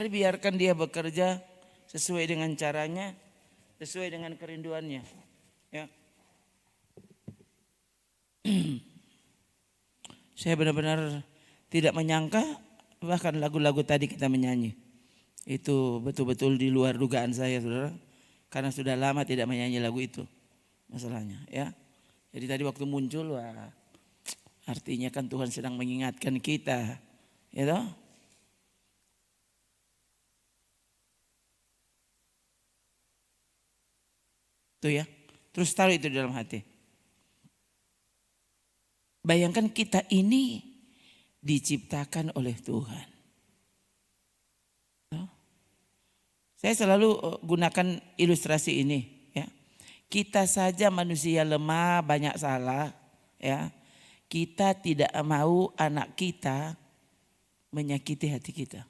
Mari biarkan dia bekerja sesuai dengan caranya, sesuai dengan kerinduannya. Ya. Saya benar-benar tidak menyangka bahkan lagu-lagu tadi kita menyanyi. Itu betul-betul di luar dugaan saya, saudara. Karena sudah lama tidak menyanyi lagu itu masalahnya. Ya. Jadi tadi waktu muncul, wah, artinya kan Tuhan sedang mengingatkan kita. Ya toh? Tuh ya. Terus taruh itu di dalam hati. Bayangkan kita ini diciptakan oleh Tuhan. Saya selalu gunakan ilustrasi ini. Ya. Kita saja manusia lemah, banyak salah. Ya. Kita tidak mau anak kita menyakiti hati kita.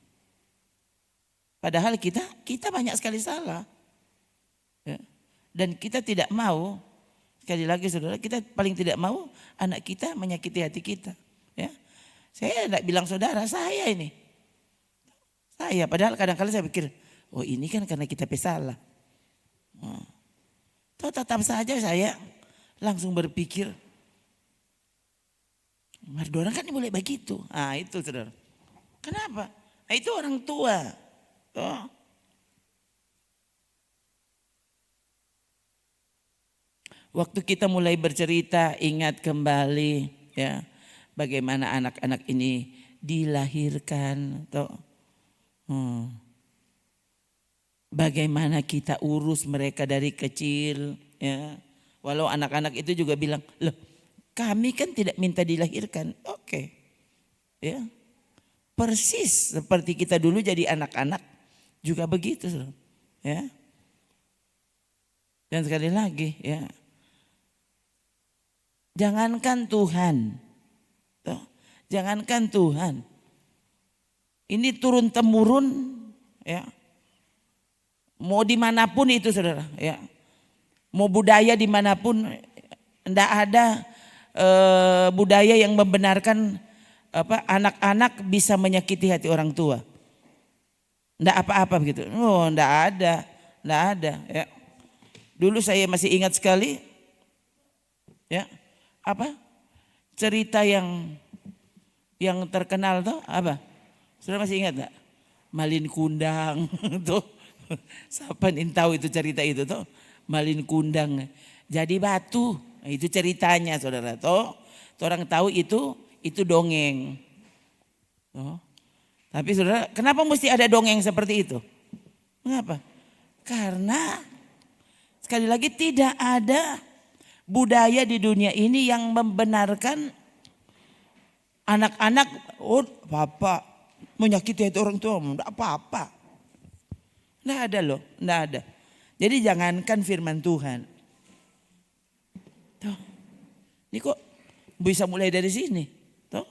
Padahal kita banyak sekali salah. Ya. Dan kita tidak mau, sekali lagi saudara, kita paling tidak mau anak kita menyakiti hati kita. Ya. Saya tidak bilang saudara, saya ini. Saya, padahal kadang-kadang saya pikir, oh ini kan karena kita pesalah. Tetap saja saya langsung berpikir, Mardona kan boleh begitu. Ah itu saudara. Kenapa? Nah, itu orang tua. Oh. Waktu kita mulai bercerita, ingat kembali ya bagaimana anak-anak ini dilahirkan. Toh. Bagaimana kita urus mereka dari kecil. Ya. Walau anak-anak itu juga bilang, loh kami kan tidak minta dilahirkan. Oke. Ya. Persis seperti kita dulu jadi anak-anak juga begitu. Ya. Dan sekali lagi ya. Jangankan Tuhan. Jangankan Tuhan. Ini turun temurun ya. Mau dimanapun itu saudara ya. Mau budaya dimanapun tidak ada budaya yang membenarkan anak-anak bisa menyakiti hati orang tua. Tidak apa-apa begitu. Oh tidak ada ya. Dulu saya masih ingat sekali ya. Cerita yang terkenal tuh apa? Sudah masih ingat enggak? Malin Kundang tuh. Siapa nih tahu itu cerita itu tuh? Malin Kundang jadi batu. Nah, itu ceritanya saudara toh. Orang tahu itu dongeng. Toh. Tapi saudara, kenapa mesti ada dongeng seperti itu? Mengapa? Karena sekali lagi tidak ada budaya di dunia ini yang membenarkan anak-anak, oh papa menyakiti hati orang tua, enggak apa-apa. Enggak ada loh, enggak ada. Jadi jangankan firman Tuhan. Tuh. Ini kok bisa mulai dari sini. Tuh.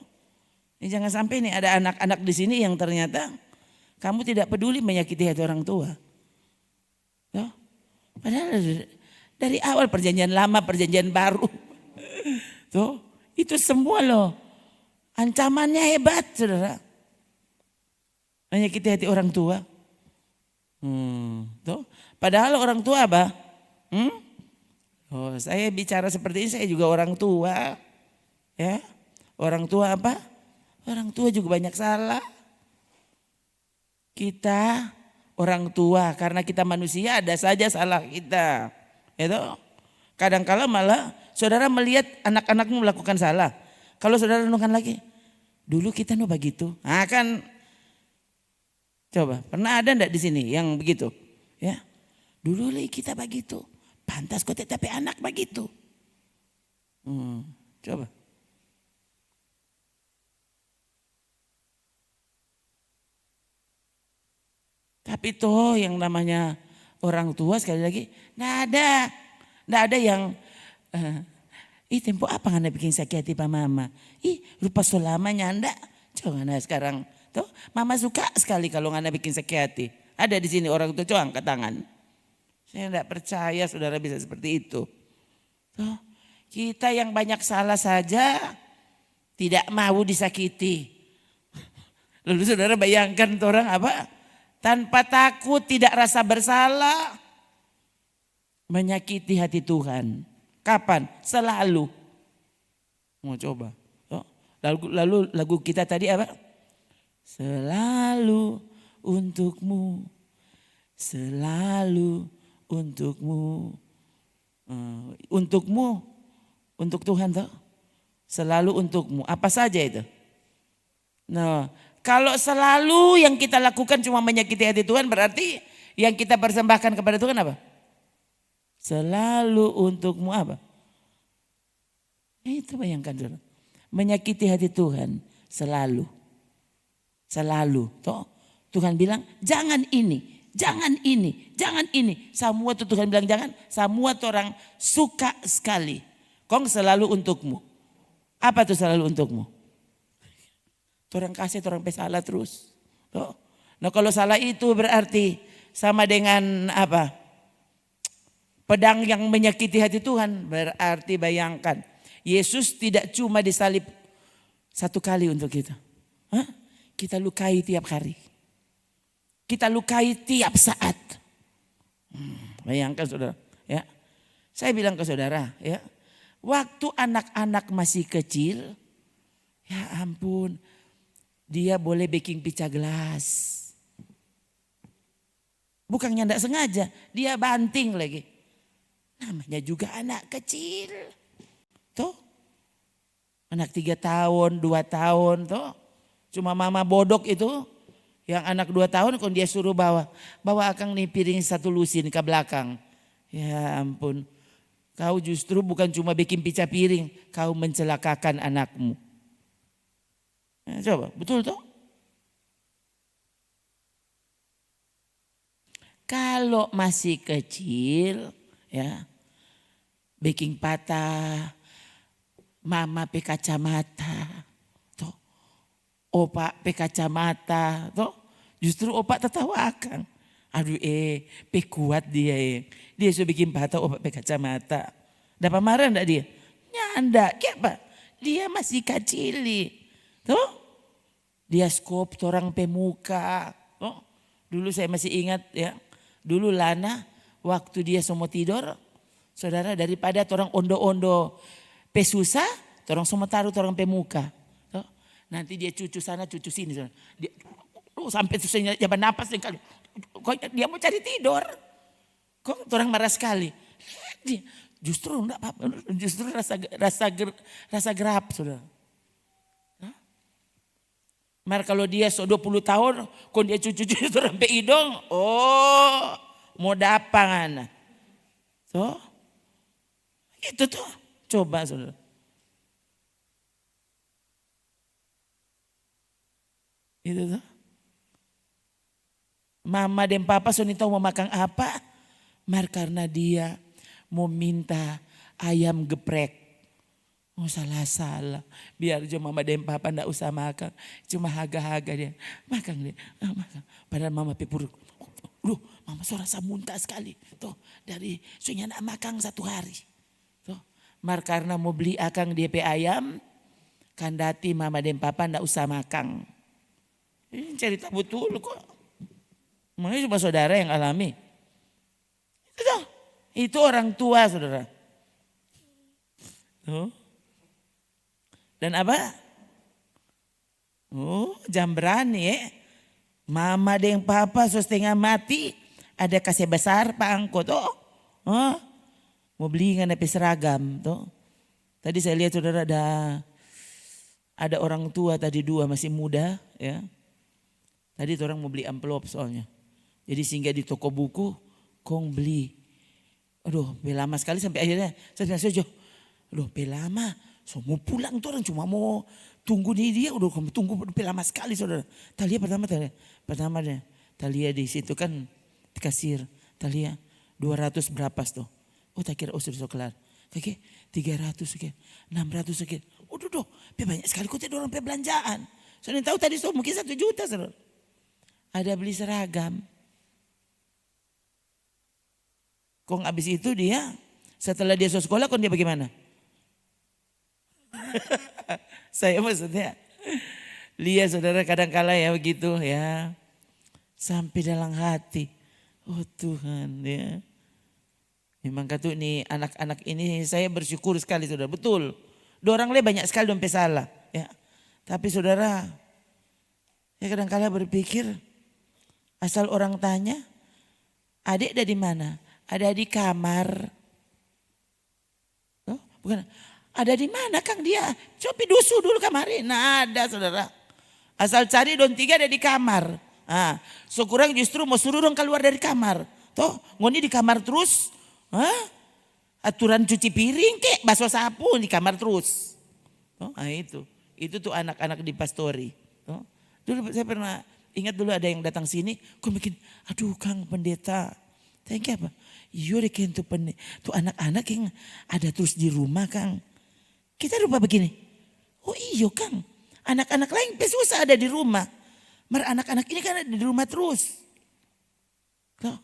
Ini jangan sampai nih ada anak-anak di sini yang ternyata kamu tidak peduli menyakiti hati orang tua. Tuh. Padahal dari awal perjanjian lama, perjanjian baru. Tuh, itu semua loh. Ancamannya hebat, saudara. Menyakiti hati orang tua. Tuh. Padahal orang tua apa? Oh, saya bicara seperti ini, saya juga orang tua. Ya. Orang tua apa? Orang tua juga banyak salah. Kita orang tua, karena kita manusia ada saja salah kita. Itu kadang-kala malah saudara melihat anak-anakmu melakukan salah. Kalau saudara renungkan lagi, dulu kita begitu. Nah kan, coba pernah ada enggak di sini yang begitu? Ya, dulu kita begitu. Pantas kok tetapi anak begitu. Coba. Tapi toh yang namanya orang tua sekali lagi, enggak ada yang tempo apa ngana bikin sakit hati Pak Mama. Rupa selamanya enggak. Coba sekarang tuh Mama suka sekali kalau ngana bikin sakit hati. Ada di sini orang tua, coba angkat tangan. Saya enggak percaya saudara bisa seperti itu. Tuh, kita yang banyak salah saja tidak mau disakiti. Lalu saudara bayangkan orang apa? tanpa takut, tidak rasa bersalah, menyakiti hati Tuhan. Kapan? Selalu. Mau coba. Lalu lagu kita tadi apa? Selalu untukmu, selalu untukmu. Untukmu, untuk Tuhan toh. Selalu untukmu. Apa saja itu? Nah, kalau selalu yang kita lakukan cuma menyakiti hati Tuhan, berarti yang kita persembahkan kepada Tuhan apa? Selalu untukmu apa? Itu bayangkan saudara. Menyakiti hati Tuhan selalu. Selalu. Toh, Tuhan bilang jangan ini. Jangan ini, jangan ini. Semua tuh Tuhan bilang jangan. Semua tuh orang suka sekali. Kong selalu untukmu. Apa tuh selalu untukmu? Orang kasih, orang salah terus. Tuh. Nah kalau salah itu berarti sama dengan apa? Pedang yang menyakiti hati Tuhan. Berarti bayangkan. Yesus tidak cuma disalib satu kali untuk kita. Hah? Kita lukai tiap hari. Kita lukai tiap saat. Bayangkan saudara. Ya. Saya bilang ke saudara. Ya, waktu anak-anak masih kecil. Ya ampun. Dia boleh baking pizza gelas. Bukannya enggak sengaja. Dia banting lagi. Namanya juga anak kecil. Tuh. Anak 3 tahun, 2 tahun. Tuh. Cuma mama bodok itu. Yang anak 2 tahun kalau dia suruh bawa akang nih piring 1 lusin ke belakang. Ya ampun. Kau justru bukan cuma bikin pizza piring. Kau mencelakakan anakmu. Ya, coba betul toh? Kalau masih kecil ya. Baking patah. Mama pakai kacamata. Opa pakai kacamata, toh justru opa tertawa akang. Aduh kuat dia Dia sudah bikin patah opa pakai kacamata. Dapat marah enggak dia? Nyanda, kenapa? Dia masih kecil, toh. Dia skop orang pemuka, toh. Dulu saya masih ingat ya. Dulu Lana waktu dia semua tidur, saudara daripada orang ondo-ondo pesusah, orang semua taruh orang pemuka. Nanti dia cucu sana, cucu sini. Dia, sampai susahnya jaban napas. Dia mau cari tidur. Kok orang marah sekali. Dia, justru enggak apa-apa. Justru rasa gerap. Saudara. Mar kalau dia 20 tahun. Kok dia cucu-cucu sampai hidung. Oh mau dapangan. So, itu tuh. Coba saudara. Itu tuh. Mama dan papa Sony tahu mau makan apa? Mar karena dia mau minta ayam geprek. Oh salah. Biar aja mama dan papa enggak usah makan. Cuma haga-haga dia. Makan dia. Makan. Padahal mama pipur. Duh mama rasa muntah sekali. Tuh dari soalnya nak makan 1 hari. Tuh. Mar karena mau beli akang DP ayam. Kandati mama dan papa enggak usah makan. Ini cerita betul kok. Makanya cuma saudara yang alami. Itu orang tua saudara. Tuh. Dan apa? Oh jam berani ya. Mama dan papa setengah mati. Ada kasih besar pak angkot. Oh. Mau beli nggak napi seragam. Tuh. Tadi saya lihat saudara ada orang tua tadi 2 masih muda ya. Tadi orang mau beli amplop soalnya. Jadi singgah di toko buku, kong beli. Aduh, lama sekali sampai akhirnya saya bilang Sojo, aduh lama. So mau pulang tuh orang cuma mau tunggu dia. Udah kamu tunggu lama sekali saudara. Talia pertama deh. Talia di situ kan kasir. Talia 200 berapa tuh. Oh tak kira sudah kelar. Oke 300 oke 600 oke. Udah banyak sekali kok tidak orang belanjaan. Soalnya tahu tadi mungkin 1 juta saudara. Ada beli seragam. Kong abis itu dia setelah dia sekolah kong dia bagaimana? Saya maksudnya lihat saudara kadang kala ya begitu ya. sampai dalam hati. Oh Tuhan ya. Memang kata nih anak-anak ini saya bersyukur sekali saudara. Betul. Dorang banyak sekali dompet salah. Ya. Tapi saudara, saya kadang-kala berpikir asal orang tanya, adik ada di mana? Ada di kamar. Oh, bukan. Ada di mana Kang dia? Coba dusu dulu kemarin. Nah ada saudara. Asal cari don 3 ada di kamar. Nah, sekurang justru mau suruh dong keluar dari kamar. Toh, ngoni di kamar terus. Hah? Aturan cuci piring kek, basuh sapu di kamar terus. Oh, nah itu tuh anak-anak di pastori. Oh, dulu saya pernah ingat dulu ada yang datang sini, kok bikin, aduh Kang pendeta, thank you apa? Iya deh kan tuh anak-anak yang ada terus di rumah Kang. Kita lupa begini, oh iya Kang, anak-anak lain susah ada di rumah. Mer anak-anak ini kan ada di rumah terus. Tuh.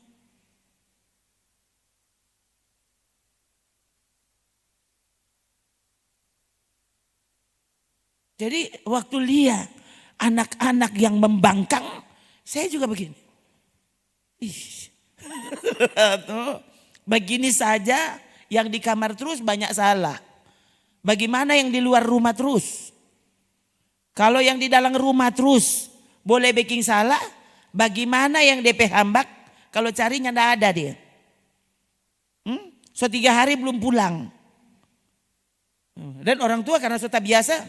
Jadi waktu lihat anak-anak yang membangkang, saya juga begini. Ih, tuh, begini saja yang di kamar terus banyak salah. Bagaimana yang di luar rumah terus? Kalau yang di dalam rumah terus boleh bikin salah, bagaimana yang DP hambak kalau carinya enggak ada dia? So 3 hari belum pulang. Dan orang tua karena sudah biasa,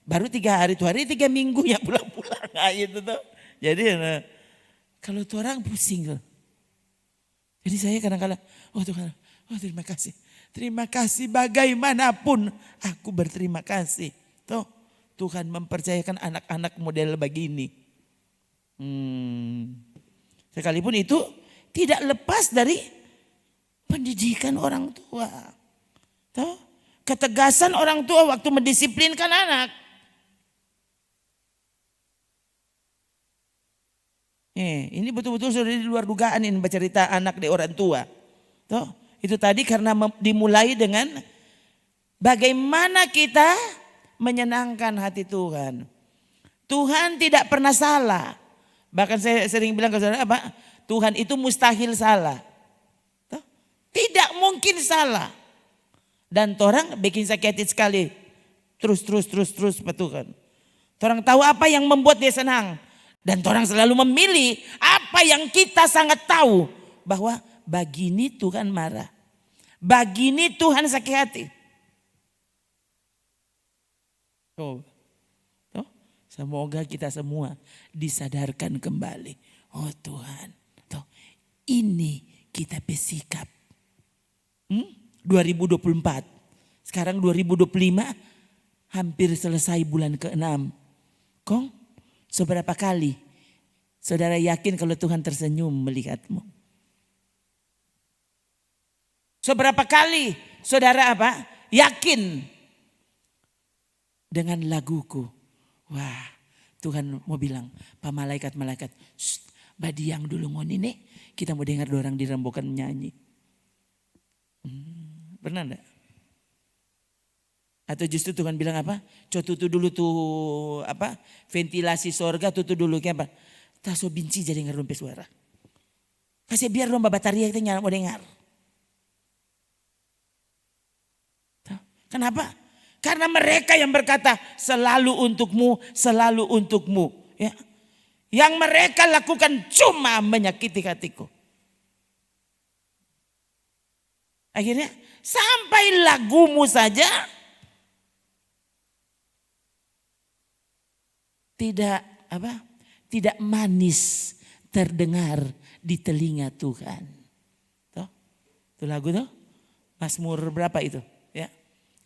baru 3 hari, 2 hari 3 minggu ya pulang-pulang. Nah, itu tuh. Jadi kalau tuh orang pusing tuh. Jadi saya kadang-kadang, oh Tuhan, oh terima kasih. Terima kasih bagaimanapun aku berterima kasih. Tuh Tuhan mempercayakan anak-anak model begini. Sekalipun itu tidak lepas dari pendidikan orang tua. Tuh, ketegasan orang tua waktu mendisiplinkan anak. Ini betul-betul sudah di luar dugaan ini bercerita anak di orang tua. Tuh, itu tadi karena dimulai dengan bagaimana kita menyenangkan hati Tuhan. Tuhan tidak pernah salah. Bahkan saya sering bilang ke saudara apa? Tuhan itu mustahil salah. Tuh, tidak mungkin salah. Dan orang bikin sakit hati sekali. Terus Pak Tuhan. Orang tahu apa yang membuat dia senang. Dan orang selalu memilih apa yang kita sangat tahu. Bahwa begini Tuhan marah. Begini Tuhan sakit hati. Oh, semoga kita semua disadarkan kembali. Oh Tuhan, ini kita bersikap. 2024. Sekarang 2025 hampir selesai bulan ke-6. Kong, seberapa kali saudara yakin kalau Tuhan tersenyum melihatmu? Seberapa kali saudara apa? Yakin dengan laguku. Wah, Tuhan mau bilang, Pak malaikat-malaikat, badiang dulu ngoni nih, kita mau dengar orang dirembukan menyanyi. Pernah enggak? Atau justru Tuhan bilang apa? Tutup dulu tuh apa? Ventilasi sorga tutup dulu kayak apa? Tak so benci jadi ngerumpe suara. Kasih biar dong bataria kita nyala mau dengar. Kenapa? Karena mereka yang berkata selalu untukmu. Ya. Yang mereka lakukan cuma menyakiti hatiku. Akhirnya sampai lagumu saja tidak manis terdengar di telinga Tuhan. Tuh, itu lagu tuh Mazmur berapa itu? Ya,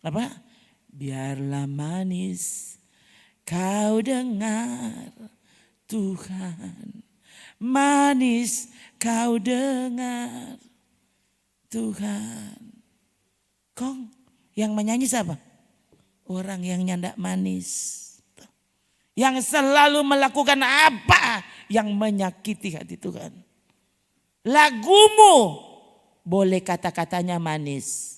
apa? Biarlah manis kau dengar Tuhan, manis kau dengar Tuhan. Kong, yang menyanyi siapa? Orang yang nyandak manis. Yang selalu melakukan apa yang menyakiti hati Tuhan. Lagumu boleh kata-katanya manis.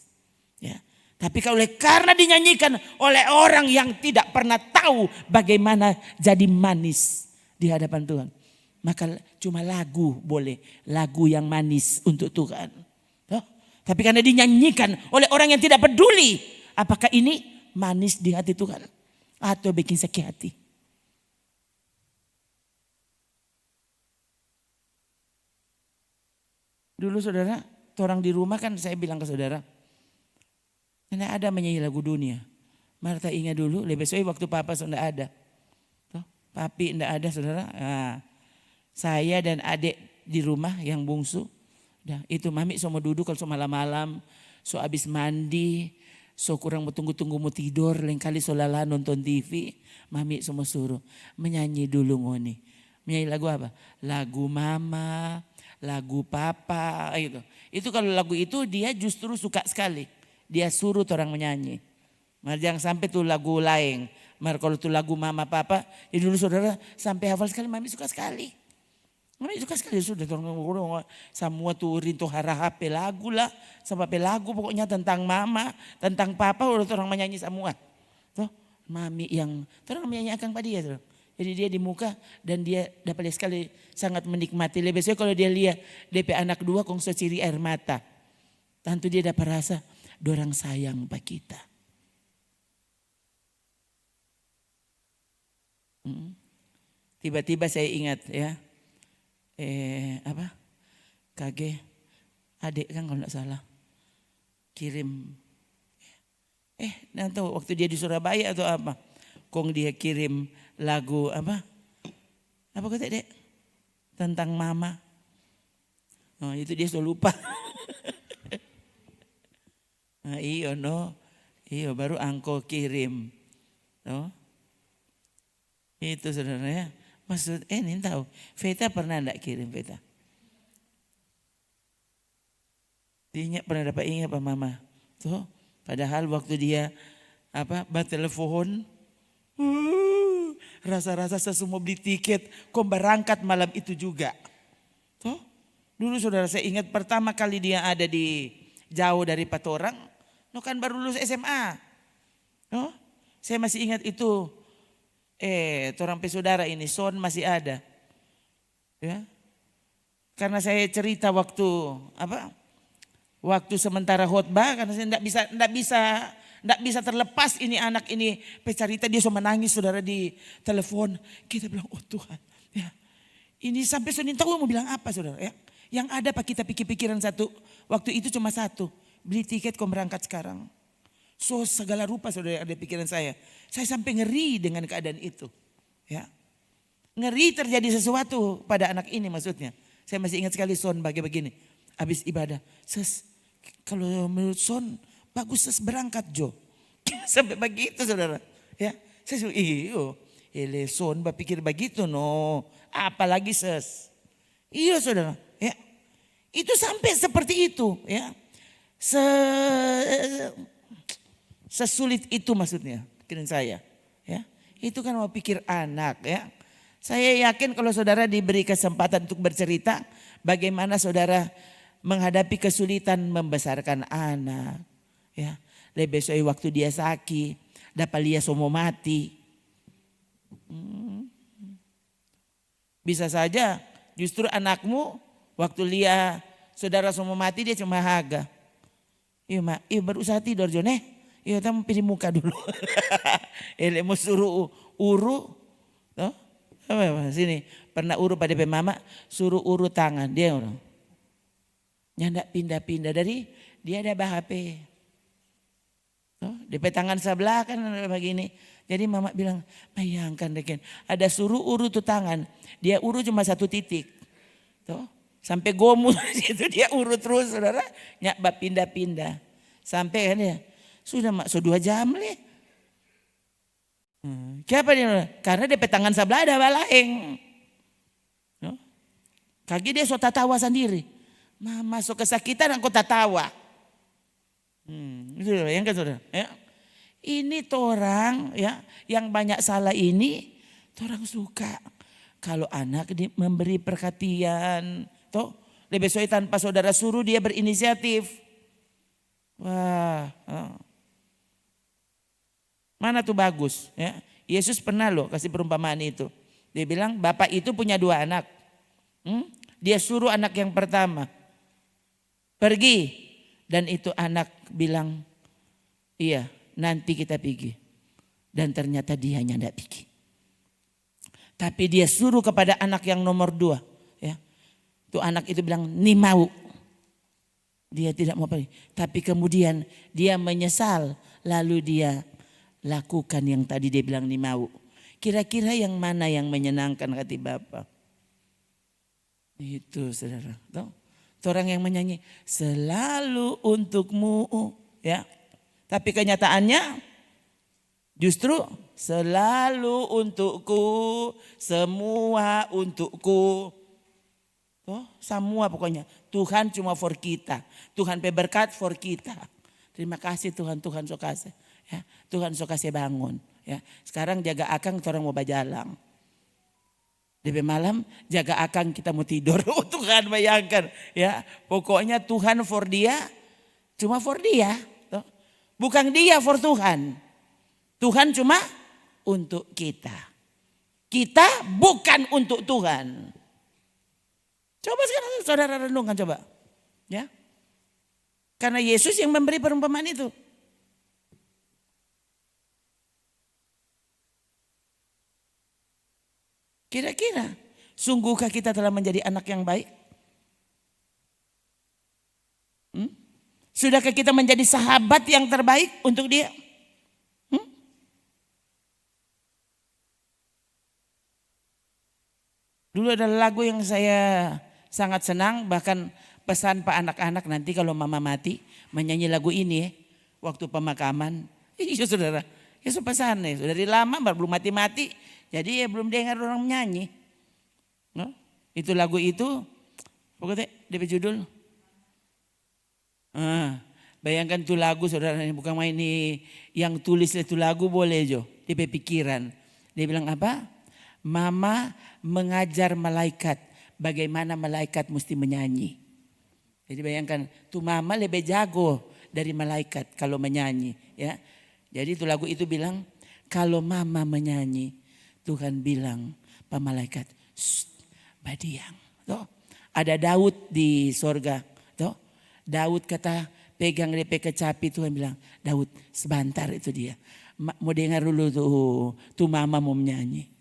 Ya. Tapi kalau karena dinyanyikan oleh orang yang tidak pernah tahu bagaimana jadi manis di hadapan Tuhan. maka cuma lagu boleh. Lagu yang manis untuk Tuhan. Toh? Tapi karena dinyanyikan oleh orang yang tidak peduli. Apakah ini manis di hati Tuhan? Atau bikin sakit hati? Dulu saudara, orang di rumah kan saya bilang ke saudara. Karena ada menyanyi lagu dunia. Marta ingat dulu, besok waktu papa sudah ada. Toh? Papi tidak ada saudara. Nah, saya dan adik di rumah yang bungsu. Dah, itu mami semua duduk kalau malam-malam. So habis mandi. So kurang mau tunggu-tunggu mau tidur. Lain kali so lala nonton TV. Mami semua suruh menyanyi dulu ngoni. Menyanyi lagu apa? Lagu mama, lagu papa gitu. Itu kalau lagu itu dia justru suka sekali. Dia suruh orang menyanyi. Mar jangan sampai tuh lagu lain. Mar kalau tuh lagu mama papa. Ya dulu saudara sampai hafal sekali mami suka sekali. Mami suka sekali sudah semua tuh rinto HP lagu lah. Sampai lagu pokoknya tentang mama, tentang papa udah orang menyanyi semua. Tuh mami yang orang menyanyi akan pada dia tuh. Jadi dia di muka dan dia dapat sekali sangat menikmati. Lebih biasanya kalau dia lihat DP anak dua kongso ciri air mata. Tentu dia dapat rasa dorang sayang pak kita. Tiba-tiba saya ingat ya. KG adik kan kalau enggak salah kirim nanti waktu dia di Surabaya atau apa kong dia kirim lagu apa kata dek tentang mama. Oh, itu dia sudah lupa. Nah, iyo baru angko kirim. Oh. Itu saudara ya. Maksud ini tahu, Veta pernah enggak kirim Veta? Dia pernah dapat ingat apa mama? Tuh, padahal waktu dia bertelepon, rasa-rasa saya mau beli tiket, kok berangkat malam itu juga. Tuh, dulu saudara saya ingat pertama kali dia ada di jauh dari Patorang, kan baru lulus SMA. Oh, saya masih ingat itu. Orang saudara ini Son masih ada. Ya. Karena saya cerita waktu sementara khotbah karena saya enggak bisa terlepas ini anak ini pecerita dia so menangis saudara di telepon. Kita bilang oh Tuhan, ya. Ini sampai Sonin tahu mau bilang apa saudara ya. Yang ada pak kita pikir-pikiran satu, waktu itu cuma satu, beli tiket kau berangkat sekarang. So segala rupa saudara ada pikiran saya. Saya sampai ngeri dengan keadaan itu. Ya. Ngeri terjadi sesuatu pada anak ini maksudnya. Saya masih ingat sekali Son begini. Habis ibadah. Kalau menurut Son bagus ses berangkat Jo. Sampai begitu saudara. Ya. Saya Son berpikir begitu no. Apalagi ses. Iya saudara. Ya. Itu sampai seperti itu. Ya. Sesulit itu maksudnya pikiran saya ya. Itu kan mau pikir anak ya. Saya yakin kalau saudara diberi kesempatan untuk bercerita bagaimana saudara menghadapi kesulitan membesarkan anak ya. Lebih besok waktu dia sakit, dapat dia semua mati. Bisa saja justru anakmu waktu dia saudara semua mati dia cuma haga. Iya berusaha tidur Jone. Iya, kamu pilih muka dulu. Mau suruh uru, toh? Sini pernah uru pada mama, suruh uru tangan dia orang. Nyandak pindah-pindah dari dia ada HP. Toh, DP tangan sebelah kan begini. Jadi mama bilang, bayangkan deken, ada suruh uru tuh tangan, dia uru cuma satu titik, toh? Sampai gomus itu dia uru terus, saudara, nyak pindah-pindah, sampai kan ya. Sudah mak, 2 jam leh. Kenapa dia? Karena dia tangan sebelah ada balaeng. No? Kaki dia so tatawa sendiri. Mama so kesakitan aku tatawa. Itu yang kan saudara. Ya. Ini orang ya yang banyak salah ini, orang suka kalau anak memberi perhatian. Toh, lebih soal tanpa saudara suruh dia berinisiatif. Wah. Mana tuh bagus ya. Yesus pernah loh kasih perumpamaan itu. Dia bilang bapak itu punya 2 anak. Dia suruh anak yang pertama pergi, dan itu anak bilang, iya nanti kita pergi. Dan ternyata dia hanya tidak pergi. Tapi dia suruh kepada anak yang nomor 2. Ya. Itu anak itu bilang, "Ni mau." Dia tidak mau pergi. Tapi kemudian dia menyesal. Lalu dia lakukan yang tadi dia bilang "ni mau." Kira-kira yang mana yang menyenangkan hati Bapa? Itu saudara. Tahu? Itu orang yang menyanyi selalu untukmu. Ya. Tapi kenyataannya justru selalu untukku, semua untukku. Oh, semua pokoknya. Tuhan cuma for kita. Tuhan berkat for kita. Terima kasih Tuhan, Tuhan so kasih. Ya, Tuhan so kasih bangun. Ya, sekarang jaga akang orang mau bajalang. DP malam jaga akang kita mau tidur. Oh, Tuhan bayangkan. Ya, pokoknya Tuhan for dia, cuma for dia. Bukan dia for Tuhan. Tuhan cuma untuk kita. Kita bukan untuk Tuhan. Coba sekarang saudara renungkan coba. Ya. Karena Yesus yang memberi perumpamaan itu. Kira-kira sungguhkah kita telah menjadi anak yang baik? Sudahkah kita menjadi sahabat yang terbaik untuk dia? Dulu ada lagu yang saya sangat senang, bahkan pesan Pak anak-anak nanti kalau mama mati menyanyi lagu ini ya, waktu pemakaman. Iya saudara, ya pesan ya, sudah dari lama belum mati-mati, jadi ya belum dengar orang menyanyi. No? Itu lagu itu, pokoknya DP judul. Bayangkan tuh lagu saudara, bukan main ini yang tulis itu lagu boleh jo, DP pikiran. Dia bilang apa? Mama mengajar malaikat bagaimana malaikat mesti menyanyi. Jadi bayangkan tuh mama lebih jago dari malaikat kalau menyanyi. Ya, jadi itu lagu itu bilang kalau mama menyanyi Tuhan bilang pak malaikat, badiang. Tuh, ada Daud di sorga. Tuh, Daud kata pegang DP kecapi, Tuhan bilang Daud sebentar itu dia. Mau dengar dulu tuh mama mau menyanyi.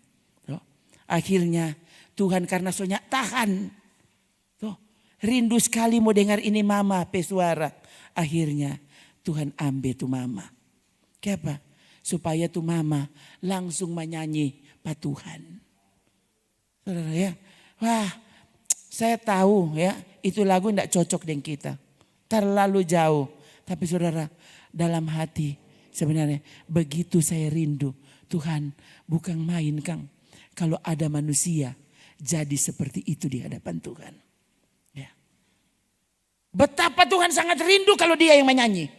Akhirnya Tuhan karena soalnya tahan. Tuh, rindu sekali mau dengar ini mama pesuara. Akhirnya Tuhan ambil tuh mama. Kenapa? Supaya tuh mama langsung menyanyi Pak Tuhan. Saudara ya. Wah, saya tahu ya itu lagu tidak cocok dengan kita. Terlalu jauh. Tapi saudara dalam hati sebenarnya begitu saya rindu. Tuhan bukan main Kang. Kalau ada manusia jadi seperti itu di hadapan Tuhan. Ya. Betapa Tuhan sangat rindu kalau dia yang menyanyi.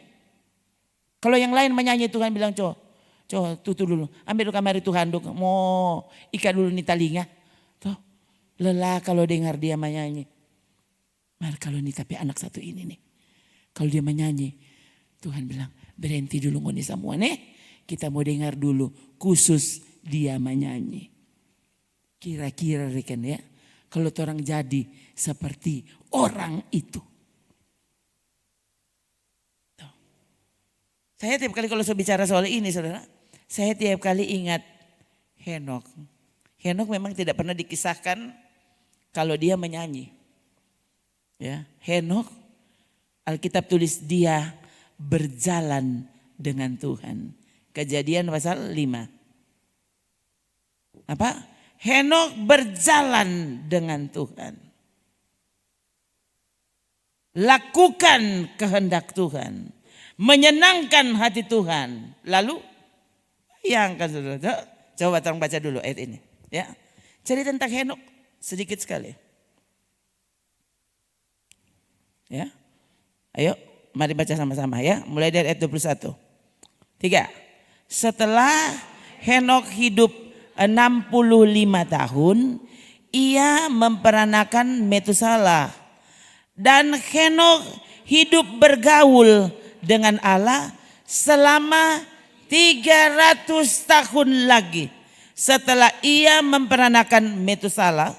Kalau yang lain menyanyi Tuhan bilang tutup dulu. Ambil dulu kamera Tuhan duk. Mau ikat dulu nih talinga. Tuh, lelah kalau dengar dia menyanyi. Mari kalau nih tapi anak satu ini nih. Kalau dia menyanyi. Tuhan bilang berhenti dulu nih semua nih. Kita mau dengar dulu khusus dia menyanyi. Kira-kira rekan ya, kalau orang jadi seperti orang itu. Tuh. Saya tiap kali kalau saya bicara soal ini saudara, saya tiap kali ingat Henok. Henok memang tidak pernah dikisahkan kalau dia menyanyi. Ya, Henok, Alkitab tulis dia berjalan dengan Tuhan. Kejadian pasal 5. Apa? Henok berjalan dengan Tuhan. Lakukan kehendak Tuhan. Menyenangkan hati Tuhan. Lalu yang kan saudara. Coba tolong baca dulu ayat ini. Ya. Cerita tentang Henok sedikit sekali. Ya. Ayo mari baca sama-sama ya. Mulai dari ayat 21. 3. Setelah Henok hidup 65 tahun, ia memperanakan Metusalah. Dan Henok hidup bergaul dengan Allah selama 300 tahun lagi. Setelah ia memperanakan Metusalah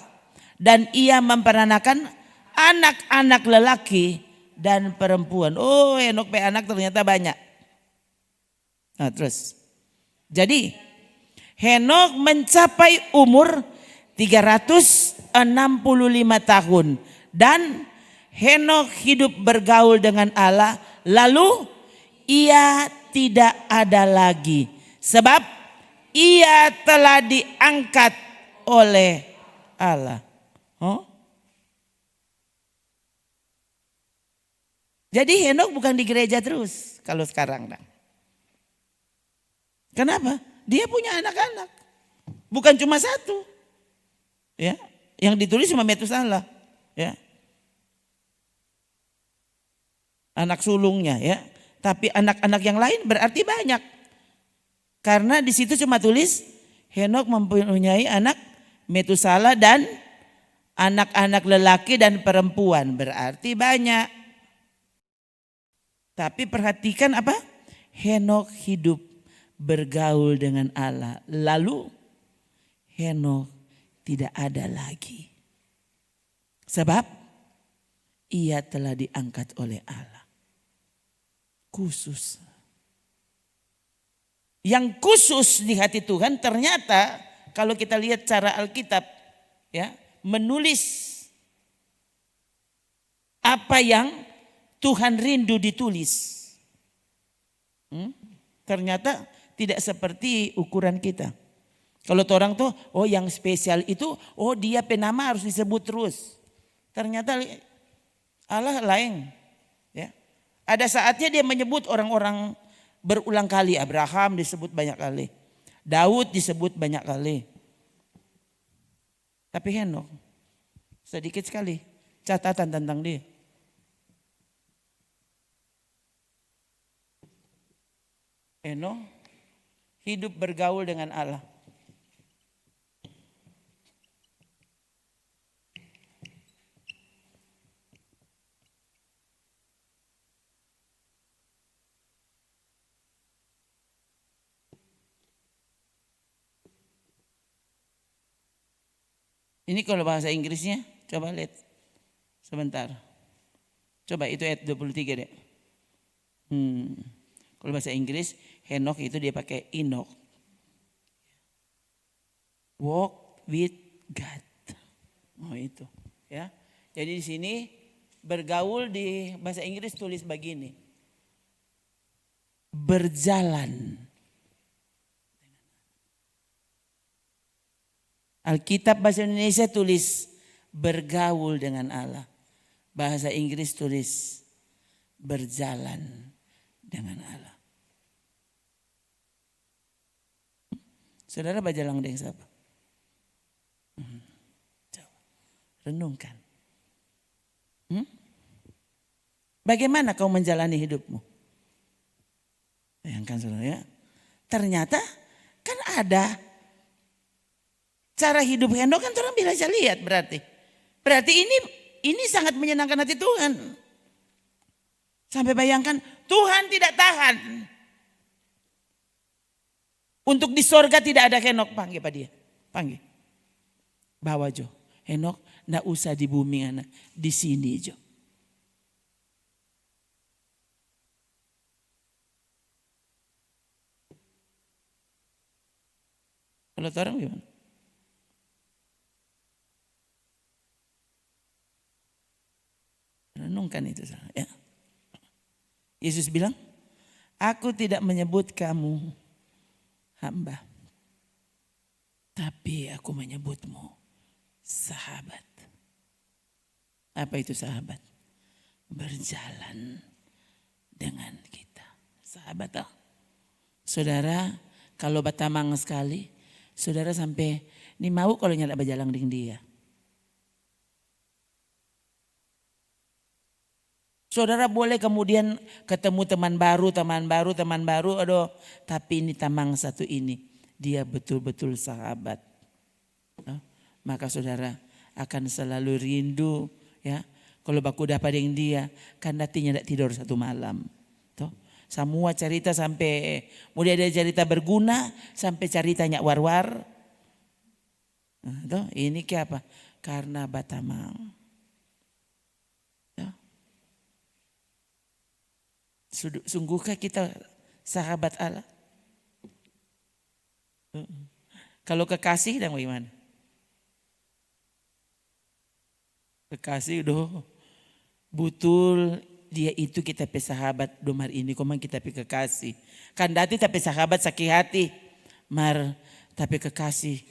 dan ia memperanakan anak-anak lelaki dan perempuan. Oh, Henok punya anak ternyata banyak. Nah, terus. Jadi Henok mencapai umur 365 tahun dan Henok hidup bergaul dengan Allah, lalu ia tidak ada lagi sebab ia telah diangkat oleh Allah. Oh? Jadi Henok bukan di gereja terus kalau sekarang. Kenapa? Dia punya anak-anak. Bukan cuma satu. Ya, yang ditulis cuma Metusalah, ya. Anak sulungnya, ya. Tapi anak-anak yang lain berarti banyak. Karena di situ cuma tulis Henok mempunyai anak Metusalah dan anak-anak lelaki dan perempuan, berarti banyak. Tapi perhatikan apa? Henok hidup bergaul dengan Allah. Lalu Henok tidak ada lagi. Sebab ia telah diangkat oleh Allah. Khusus. Yang khusus di hati Tuhan ternyata kalau kita lihat cara Alkitab, ya, menulis apa yang Tuhan rindu ditulis. Ternyata tidak seperti ukuran kita. Kalau orang tuh, oh yang spesial itu, oh dia penama harus disebut terus. Ternyata Allah lain. Ya. Ada saatnya dia menyebut orang-orang berulang kali. Abraham disebut banyak kali. Daud disebut banyak kali. Tapi Henok sedikit sekali catatan tentang dia. Henok hidup bergaul dengan Allah. Ini kalau bahasa Inggrisnya, coba lihat sebentar. Coba itu ayat 23 deh. Kalau bahasa Inggris, Henok itu dia pakai Enoch. Walk with God. Oh itu, ya. Jadi di sini bergaul di bahasa Inggris tulis begini. Berjalan. Alkitab bahasa Indonesia tulis bergaul dengan Allah. Bahasa Inggris tulis berjalan dengan Allah. Saudara baca langdeng siapa? Coba renungkan. Bagaimana kau menjalani hidupmu? Bayangkan saudara, ya. Ternyata kan ada cara hidup Henok kan orang bisa lihat berarti. Berarti ini sangat menyenangkan hati Tuhan. Sampai bayangkan Tuhan tidak tahan. Untuk di sorga tidak ada Henok, panggil Pak dia. Panggil. Bawa Jo. Henok enggak usah di bumi anak, di sini Jo. Kalau orang gimana? Renungkan itu, ya. Yesus bilang, aku tidak menyebut kamu hamba, tapi aku menyebutmu sahabat. Apa itu sahabat? Berjalan dengan kita. Sahabat oh. Saudara, kalau batamang sekali, saudara sampai ni mau kalau nyala berjalan dengan dia. Saudara boleh kemudian ketemu teman baru, aduh, tapi ini tamang satu ini, dia betul-betul sahabat. Maka saudara akan selalu rindu, ya. Kalau baku dapat dengan dia, kan nantinya tidak tidur satu malam. Tuh. Semua cerita sampai, mulai dari cerita berguna sampai ceritanya war-war. Tuh, ini ke apa? karena batamang. Ya. Sungguhkah kita sahabat Allah? Kalau kekasih dan bagaimana? Kekasih udah betul dia itu kita pe sahabat domar ini komang kita pe kekasih. Kan dati tapi sahabat sakit hati. Mar tapi kekasih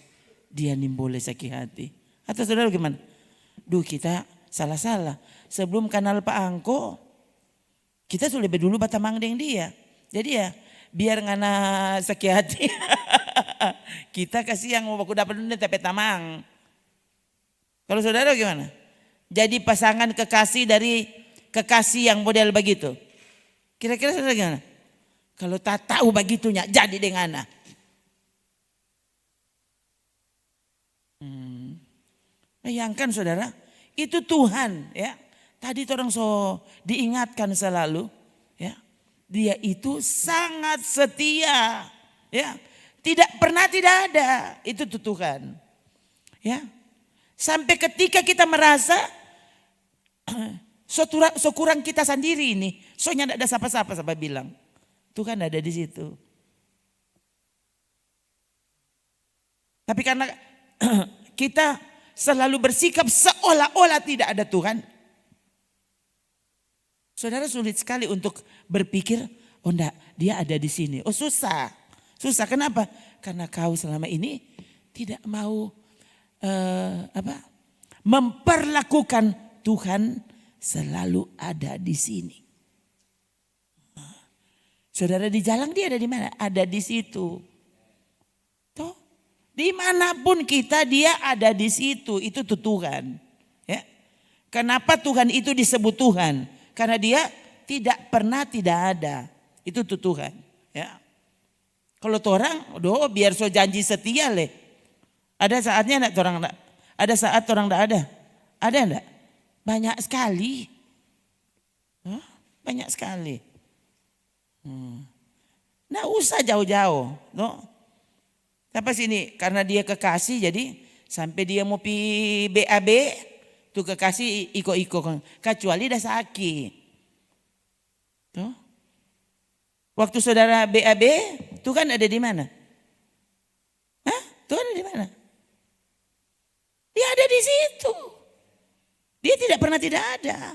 dia boleh sakit hati. Atau saudara gimana? Duh kita salah-salah. Sebelum kenal Pak Angko kita sudah lebih dulu batamang dengan dia. Jadi ya biar ngana sakit hati. Kita kasih yang mau baku dapat dunia tapi tamang. Kalau saudara gimana? Jadi pasangan kekasih dari kekasih yang model begitu. Kira-kira saudara gimana? Kalau tak tahu begitunya jadi dengan anak. Bayangkan saudara, itu Tuhan ya. Tadi orang so diingatkan selalu ya. Dia itu sangat setia ya. Tidak pernah tidak ada. Itu Tuhan. Ya. Sampai ketika kita merasa so kurang kita sendiri ini. Soalnya tidak ada siapa-siapa sampai bilang. Tuhan ada di situ. Tapi karena kita selalu bersikap seolah-olah tidak ada Tuhan. Saudara sulit sekali untuk berpikir, oh enggak dia ada di sini. Oh susah. Susah kenapa? Karena kau selama ini tidak mau memperlakukan Tuhan selalu ada di sini. Saudara di jalan dia ada di mana? Ada di situ. Toh, dimanapun kita dia ada di situ. Itu tuh Tuhan. Ya. Kenapa Tuhan itu disebut Tuhan? Karena dia tidak pernah tidak ada. Itu tuh Tuhan. Ya. Kalau orang, biar so janji setia leh. Ada saatnya enggak orang enggak? Ada saat orang enggak ada? Ada enggak? Banyak sekali. Banyak sekali. Nggak usah jauh-jauh. No? Tapi sini karena dia kekasih jadi sampai dia mau pi BAB tuh kekasih iko-iko kecuali dah sakit. Tuh. Waktu saudara BAB Tuhan ada di mana? Hah? Tuhan ada di mana? Dia ada di situ. Dia tidak pernah tidak ada.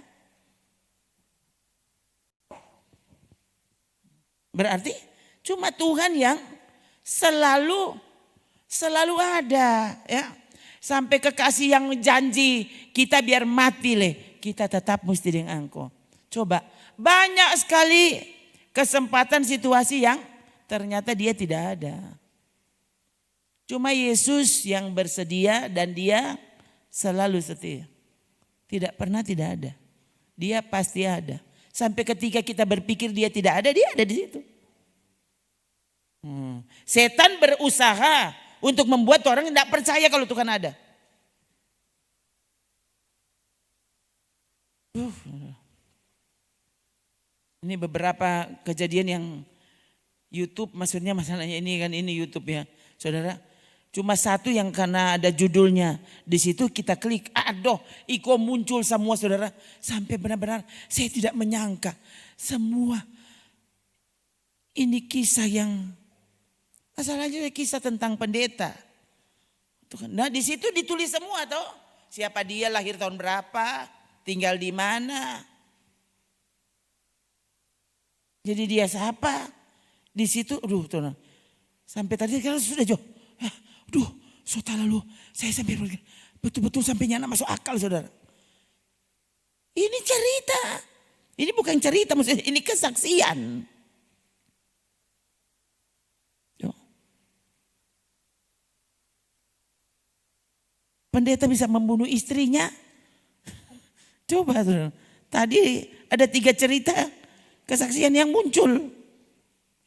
Berarti cuma Tuhan yang selalu ada ya. Sampai kekasih yang janji kita biar mati leh. Kita tetap mesti dengan engkau. Coba banyak sekali kesempatan situasi yang ternyata dia tidak ada. Cuma Yesus yang bersedia dan dia selalu setia. Tidak pernah tidak ada. Dia pasti ada. Sampai ketika kita berpikir dia tidak ada, dia ada di situ. Setan berusaha untuk membuat orang tidak percaya kalau Tuhan ada. Ini beberapa kejadian yang YouTube, maksudnya masalahnya ini kan ini YouTube ya, saudara. Cuma satu yang karena ada judulnya di situ kita klik, aduh, iko muncul semua saudara. Sampai benar-benar saya tidak menyangka semua ini kisah yang masalahnya kisah tentang pendeta. Nah di situ ditulis semua toh, siapa dia, lahir tahun berapa, tinggal di mana. Jadi dia siapa? Di situ, tuh, sampai tadi kalau sudah jauh. Saudara lalu saya sampai betul-betul sampai nyana masuk akal saudara. Ini cerita. Ini bukan cerita maksudnya, ini kesaksian. Pendeta bisa membunuh istrinya. Coba saudara. Tadi ada 3 cerita kesaksian yang muncul.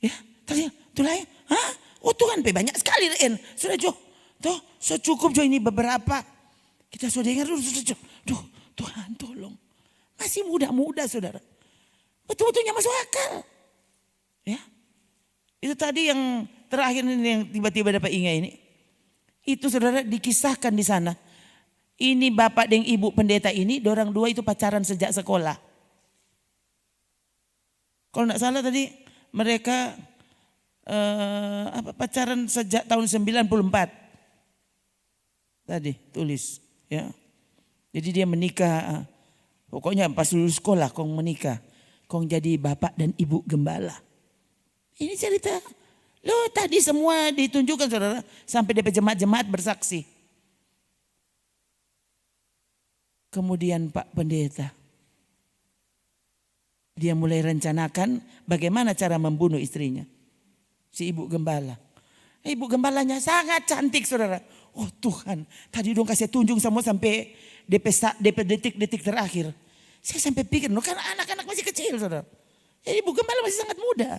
Ya, tadi itulah ya. Hah? Oh Tuhan banyak sekali Ren. Sudah Jo. Tuh, cukup Jo ini beberapa. Kita sudah dengar dulu sudah Jo. Duh, Tuhan tolong. Masih muda-muda saudara. Betul-betulnya masuk akal. Ya. Itu tadi yang terakhir ini yang tiba-tiba dapat ingat ini. Itu saudara dikisahkan di sana. Ini bapak dan ibu pendeta ini, dorang dua itu pacaran sejak sekolah. Kalau enggak salah tadi mereka pacaran sejak tahun 94. Tadi tulis ya. Jadi dia menikah, pokoknya pas lulus sekolah kong menikah. Kong jadi bapak dan ibu gembala. Ini cerita. Loh tadi semua ditunjukkan saudara. Sampai DP jemaat-jemaat bersaksi. Kemudian Pak Pendeta. Dia mulai rencanakan bagaimana cara membunuh istrinya. Si ibu gembala. Ibu gembalanya sangat cantik saudara. Oh Tuhan, tadi dong kasih tunjuk semua sampai DP detik-detik terakhir. Saya sampai pikir, kan anak-anak masih kecil saudara. Jadi ibu gembala masih sangat muda.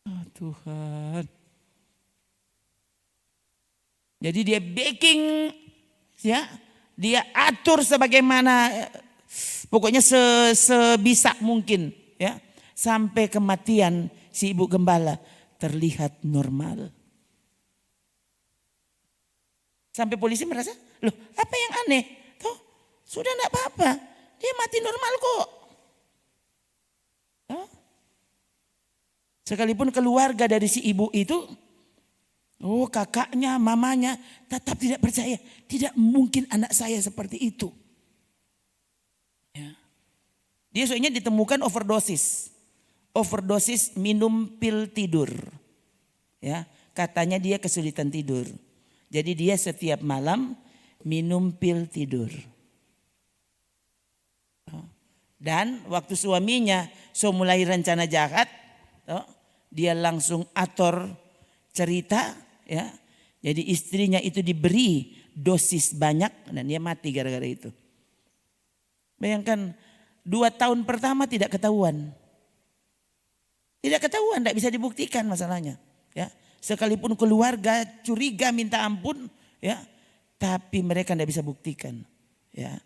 Oh Tuhan. Jadi dia baking, ya, dia atur sebagaimana, pokoknya sebisa mungkin, ya, sampai kematian si ibu gembala terlihat normal. Sampai polisi merasa, loh apa yang aneh? Tuh sudah enggak apa-apa, dia mati normal kok. Sekalipun keluarga dari si ibu itu, oh kakaknya, mamanya tetap tidak percaya. Tidak mungkin anak saya seperti itu. Ya. Dia soalnya ditemukan overdosis. Overdosis minum pil tidur. Ya, katanya dia kesulitan tidur. Jadi dia setiap malam minum pil tidur. Dan waktu suaminya mulai rencana jahat, dia langsung atur cerita, ya. Jadi istrinya itu diberi dosis banyak dan dia mati gara-gara itu. Bayangkan 2 tahun pertama tidak ketahuan. Tidak ketahuan, tidak bisa dibuktikan masalahnya. Ya, sekalipun keluarga curiga minta ampun, ya, tapi mereka tidak bisa buktikan. Ya,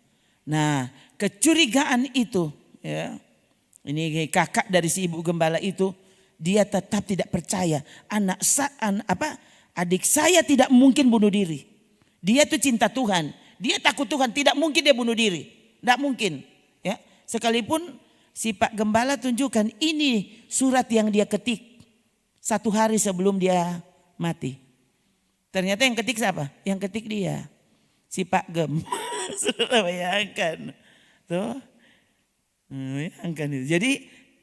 nah kecurigaan itu, ya, ini kakak dari si ibu gembala itu, dia tetap tidak percaya adik saya tidak mungkin bunuh diri. Dia tuh cinta Tuhan, dia takut Tuhan, tidak mungkin dia bunuh diri, tidak mungkin. Ya, sekalipun si Pak Gembala tunjukkan ini surat yang dia ketik 1 hari sebelum dia mati. Ternyata yang ketik siapa? Yang ketik dia, si Pak Gem. Sudah bayangkan, tuh, bayangkan itu. Jadi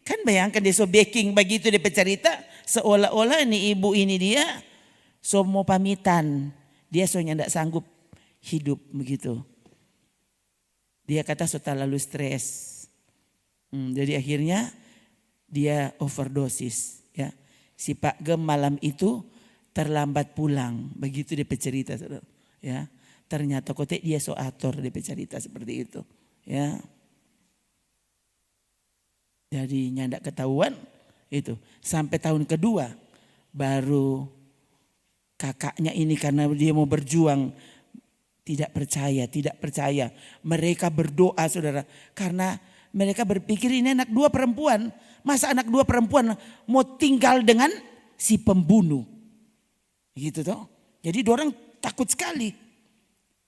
kan bayangkan dia so baking begitu dia bercerita seolah-olah ini ibu ini dia so mau pamitan. Dia soalnya tidak sanggup hidup begitu. Dia kata so terlalu stres. Jadi akhirnya dia overdosis. Ya. Si Pak Gem malam itu terlambat pulang. Begitu dia bercerita. Ya. Ternyata kotek dia so atur dia bercerita seperti itu. Ya. Jadi nyandak ketahuan itu. Sampai tahun kedua baru kakaknya ini karena dia mau berjuang tidak percaya. Mereka berdoa saudara. Karena mereka berpikir ini anak 2 perempuan. Masa anak 2 perempuan mau tinggal dengan si pembunuh. Gitu toh. Jadi orang takut sekali.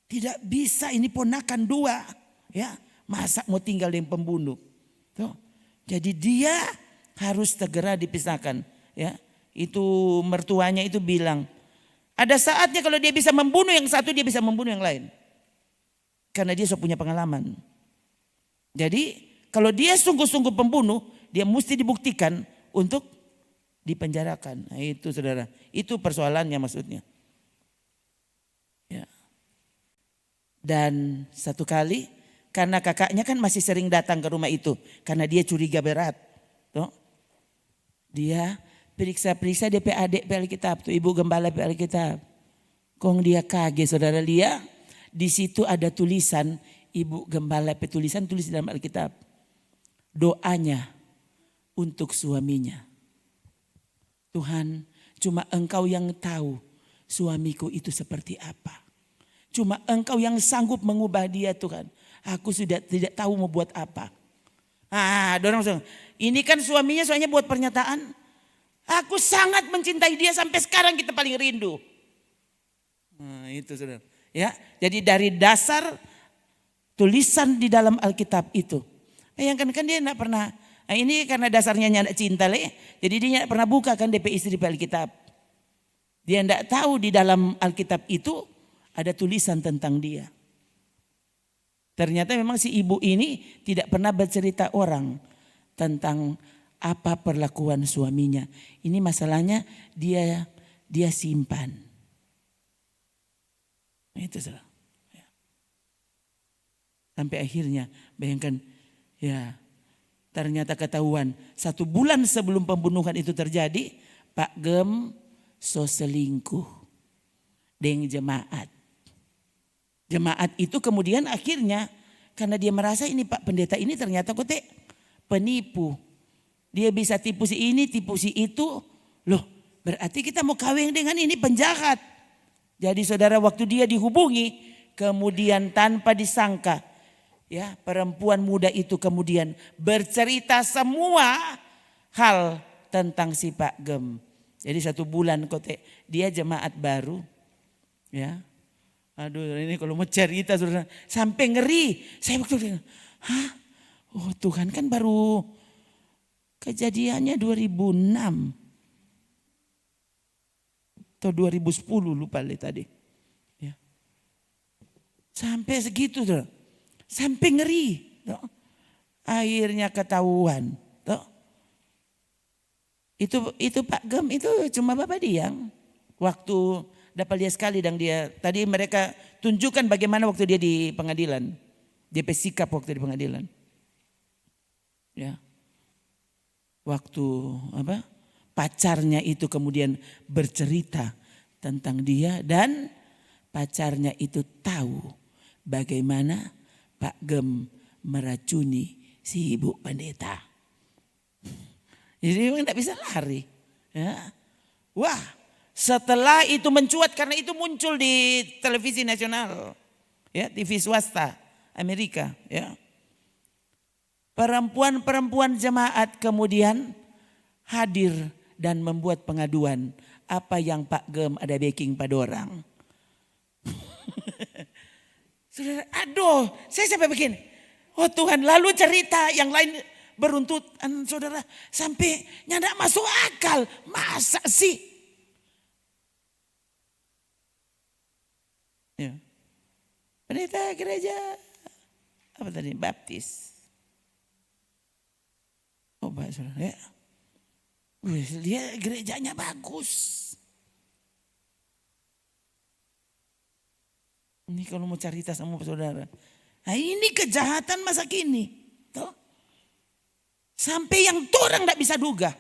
Tidak bisa ini ponakan 2. Ya, masa mau tinggal dengan pembunuh. Tuh. Jadi dia harus segera dipisahkan. Ya, itu mertuanya itu bilang, ada saatnya kalau dia bisa membunuh yang satu, dia bisa membunuh yang lain. Karena dia sudah punya pengalaman. Jadi kalau dia sungguh-sungguh pembunuh, dia mesti dibuktikan untuk dipenjarakan. Nah itu saudara, itu persoalannya maksudnya. Ya. Dan satu kali, karena kakaknya kan masih sering datang ke rumah itu. Karena dia curiga berat. Tuh. Dia periksa-periksa DP adik Alkitab. Tuh ibu gembala Alkitab. Kong dia kaget saudara lihat. Di situ ada tulisan ibu gembala tulis dalam Alkitab. Doanya untuk suaminya. Tuhan, cuma Engkau yang tahu suamiku itu seperti apa. Cuma Engkau yang sanggup mengubah dia Tuhan. Aku sudah tidak tahu mau buat apa. Dorang ini kan suaminya soalnya buat pernyataan. Aku sangat mencintai dia sampai sekarang kita paling rindu. Nah, itu saudara. Ya, jadi dari dasar tulisan di dalam Alkitab itu. Bayangkan kan dia enggak pernah. Nah, ini karena dasarnya enggak cinta jadi dia enggak pernah buka kan DP istri di Alkitab. Dia enggak tahu di dalam Alkitab itu ada tulisan tentang dia. Ternyata memang si ibu ini tidak pernah bercerita orang tentang apa perlakuan suaminya. Ini masalahnya dia simpan. Itu salah. Sampai akhirnya bayangkan ya ternyata ketahuan 1 bulan sebelum pembunuhan itu terjadi Pak Gem selingkuh dengan jemaat. Jemaat itu kemudian akhirnya karena dia merasa ini Pak Pendeta ini ternyata penipu. Dia bisa tipu si ini, tipu si itu. Loh berarti kita mau kawin dengan ini penjahat. Jadi saudara waktu dia dihubungi kemudian tanpa disangka ya perempuan muda itu kemudian bercerita semua hal tentang si Pak Gem. Jadi 1 bulan dia jemaat baru ya. Aduh ini kalau mau cerita saudara sampai ngeri. Saya waktu itu, oh Tuhan kan baru kejadiannya 2006 atau 2010 lupa tadi. Ya. Sampai segitu saudara. Sampai ngeri. Toh. Akhirnya ketahuan. Toh. Itu Pak Gem itu cuma Bapak Diang. Waktu dapat dia sekali dan dia tadi mereka tunjukkan bagaimana waktu dia di pengadilan. Dia bersikap waktu di pengadilan. Ya. Waktu pacarnya itu kemudian bercerita tentang dia dan pacarnya itu tahu bagaimana Pak Gem meracuni si ibu pendeta. Jadi memang tidak bisa lari. Ya. Wah, setelah itu mencuat karena itu muncul di televisi nasional, ya TV swasta Amerika. Ya. Perempuan-perempuan jemaat kemudian hadir dan membuat pengaduan apa yang Pak Gem ada backing pada orang. Saudara, aduh, saya sampai begini. Oh Tuhan, lalu cerita yang lain beruntutan saudara sampai nggak masuk akal. Masa sih? Ya. Pendeta gereja apa tadi? Baptis. Oh, saudara ya. Dia gerejanya bagus. Ini kalau mau cerita sama saudara. Nah ini kejahatan masa kini. Tuh. Sampai yang orang tidak bisa duga.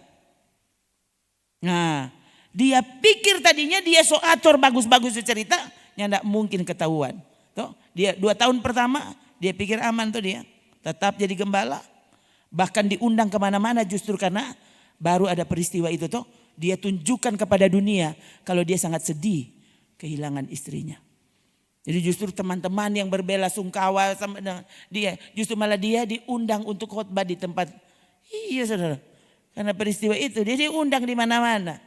Nah dia pikir tadinya dia so atur bagus-bagus cerita. Yang tidak mungkin ketahuan. Tuh. Dia 2 tahun pertama dia pikir aman tuh dia. Tetap jadi gembala. Bahkan diundang kemana-mana justru karena baru ada peristiwa itu tuh. Dia tunjukkan kepada dunia kalau dia sangat sedih kehilangan istrinya. Jadi justru teman-teman yang berbela sungkawa sama dia. Justru malah dia diundang untuk khotbah di tempat. Iya saudara. Karena peristiwa itu dia diundang di mana-mana.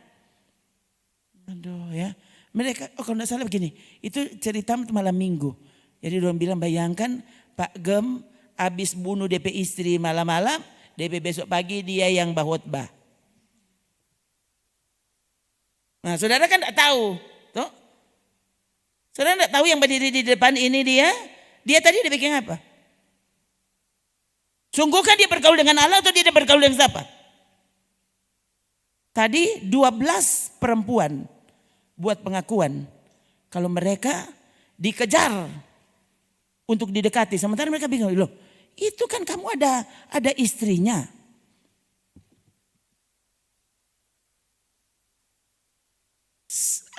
Aduh ya. Mereka kalau tidak salah begini. Itu cerita malam minggu. Jadi orang bilang bayangkan Pak Gem habis bunuh DP istri malam-malam. DP besok pagi dia yang khotbah. Nah saudara kan tidak tahu. Tuh. Saudara tidak tahu yang berdiri di depan ini dia. Dia tadi dia bikin apa? Sungguhkah dia bergaul dengan Allah atau dia bergaul dengan siapa? Tadi 12 perempuan buat pengakuan. Kalau mereka dikejar untuk didekati. Sementara mereka bingung. Loh itu kan kamu ada istrinya.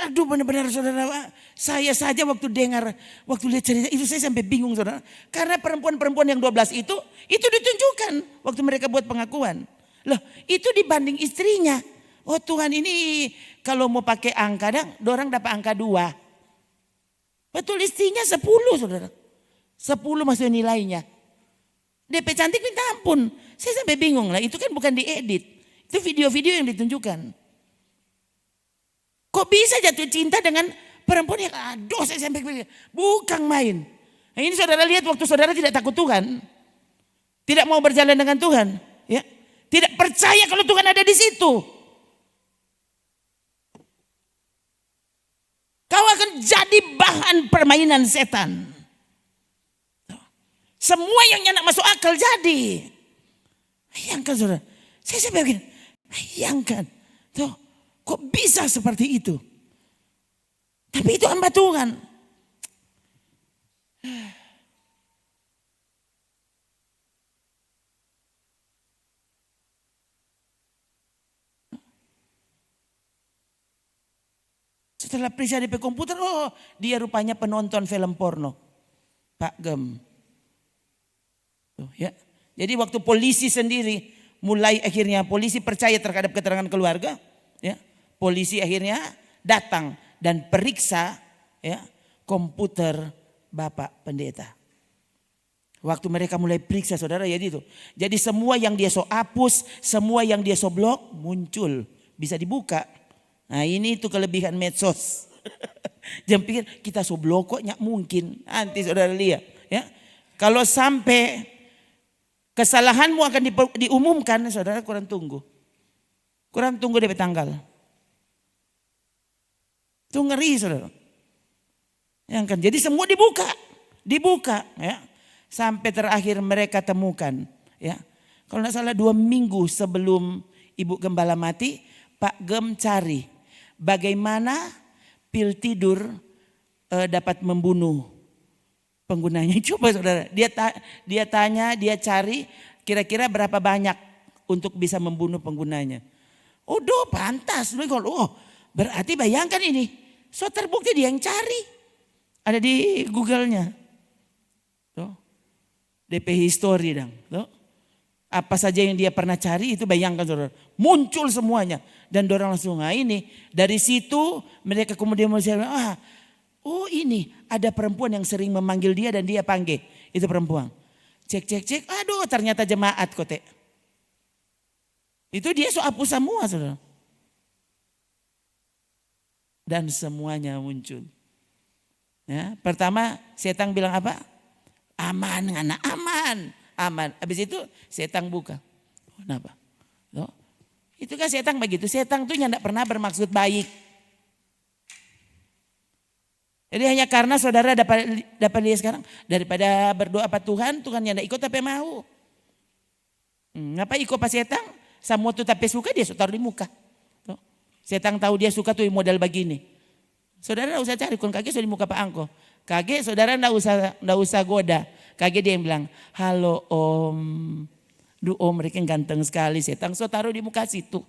Aduh benar-benar saudara, saya saja waktu lihat cerita itu saya sampai bingung saudara. Karena perempuan-perempuan yang 12 itu ditunjukkan waktu mereka buat pengakuan. Loh itu dibanding istrinya. Oh Tuhan ini kalau mau pakai angka orang dapat angka 2. Betul istrinya 10 saudara. 10 masuk nilainya. DP cantik minta ampun. Saya sampai bingung lah itu kan bukan diedit. Itu video-video yang ditunjukkan. Kok bisa jatuh cinta dengan Perempuan yang dosa sampai bukan main. Nah, ini saudara lihat waktu saudara tidak takut Tuhan. Tidak mau berjalan dengan Tuhan. Ya. Tidak percaya kalau Tuhan ada di situ. Kau akan jadi bahan permainan setan. Semua yang nak masuk akal jadi. Bayangkan saudara. Saya begini. Bayangkan. Tuh, kok bisa seperti itu? Tapi itu hamba Tuhan. Setelah periksa di komputer, oh dia rupanya penonton film porno. Pak Gem. Tuh, ya. Jadi waktu polisi sendiri mulai akhirnya polisi percaya terhadap keterangan keluarga. Ya. Polisi akhirnya datang dan periksa ya, komputer Bapak Pendeta. Waktu mereka mulai periksa saudara ya itu. Jadi semua yang dia so hapus, semua yang dia so blok muncul. Bisa dibuka. Nah ini itu kelebihan medsos. Jangan pikir kita so blok kok nyak mungkin. Nanti saudara lihat. Ya. Kalau sampai kesalahanmu akan diumumkan saudara kurang tunggu. Kurang tunggu DP tanggal. Itu ngeri saudara. Yang kan, jadi semua dibuka ya. Sampai terakhir mereka temukan ya. Kalau tidak salah 2 minggu sebelum Ibu Gembala mati, Pak Gem cari bagaimana pil tidur dapat membunuh penggunanya. Coba saudara, dia tanya, dia cari kira-kira berapa banyak untuk bisa membunuh penggunanya. Oh pantas. Oh berarti bayangkan ini. So terbukti dia yang cari. Ada di Google-nya. Tuh. DP history dong. Tuh. Apa saja yang dia pernah cari itu bayangkan saudara. Muncul semuanya. Dan orang langsung ini. Dari situ mereka kemudian bilang, oh ini ada perempuan yang sering memanggil dia dan dia panggil. Itu perempuan. Cek. Aduh ternyata jemaat kote. Itu dia so hapus semua saudara. Dan semuanya muncul. Ya, pertama setan bilang apa? Aman, anak aman. Habis itu setan buka. Kenapa? Loh, itu kan setan begitu. Setan tuh tidak pernah bermaksud baik. Jadi hanya karena saudara dapat lihat sekarang daripada berdoa pada Tuhan yang tidak ikut tapi mau. Ngapa ikut pas setan? Semua tuh tapi suka dia taruh di muka. Tuh. Setan tahu dia suka tuh model begini. Saudara tidak usah cari, kun kakek sudah di muka Pak Angko. Kakek saudara tidak usah goda. Kakek dia yang bilang, halo om. Duh om mereka ganteng sekali. Setan so taruh di muka situ.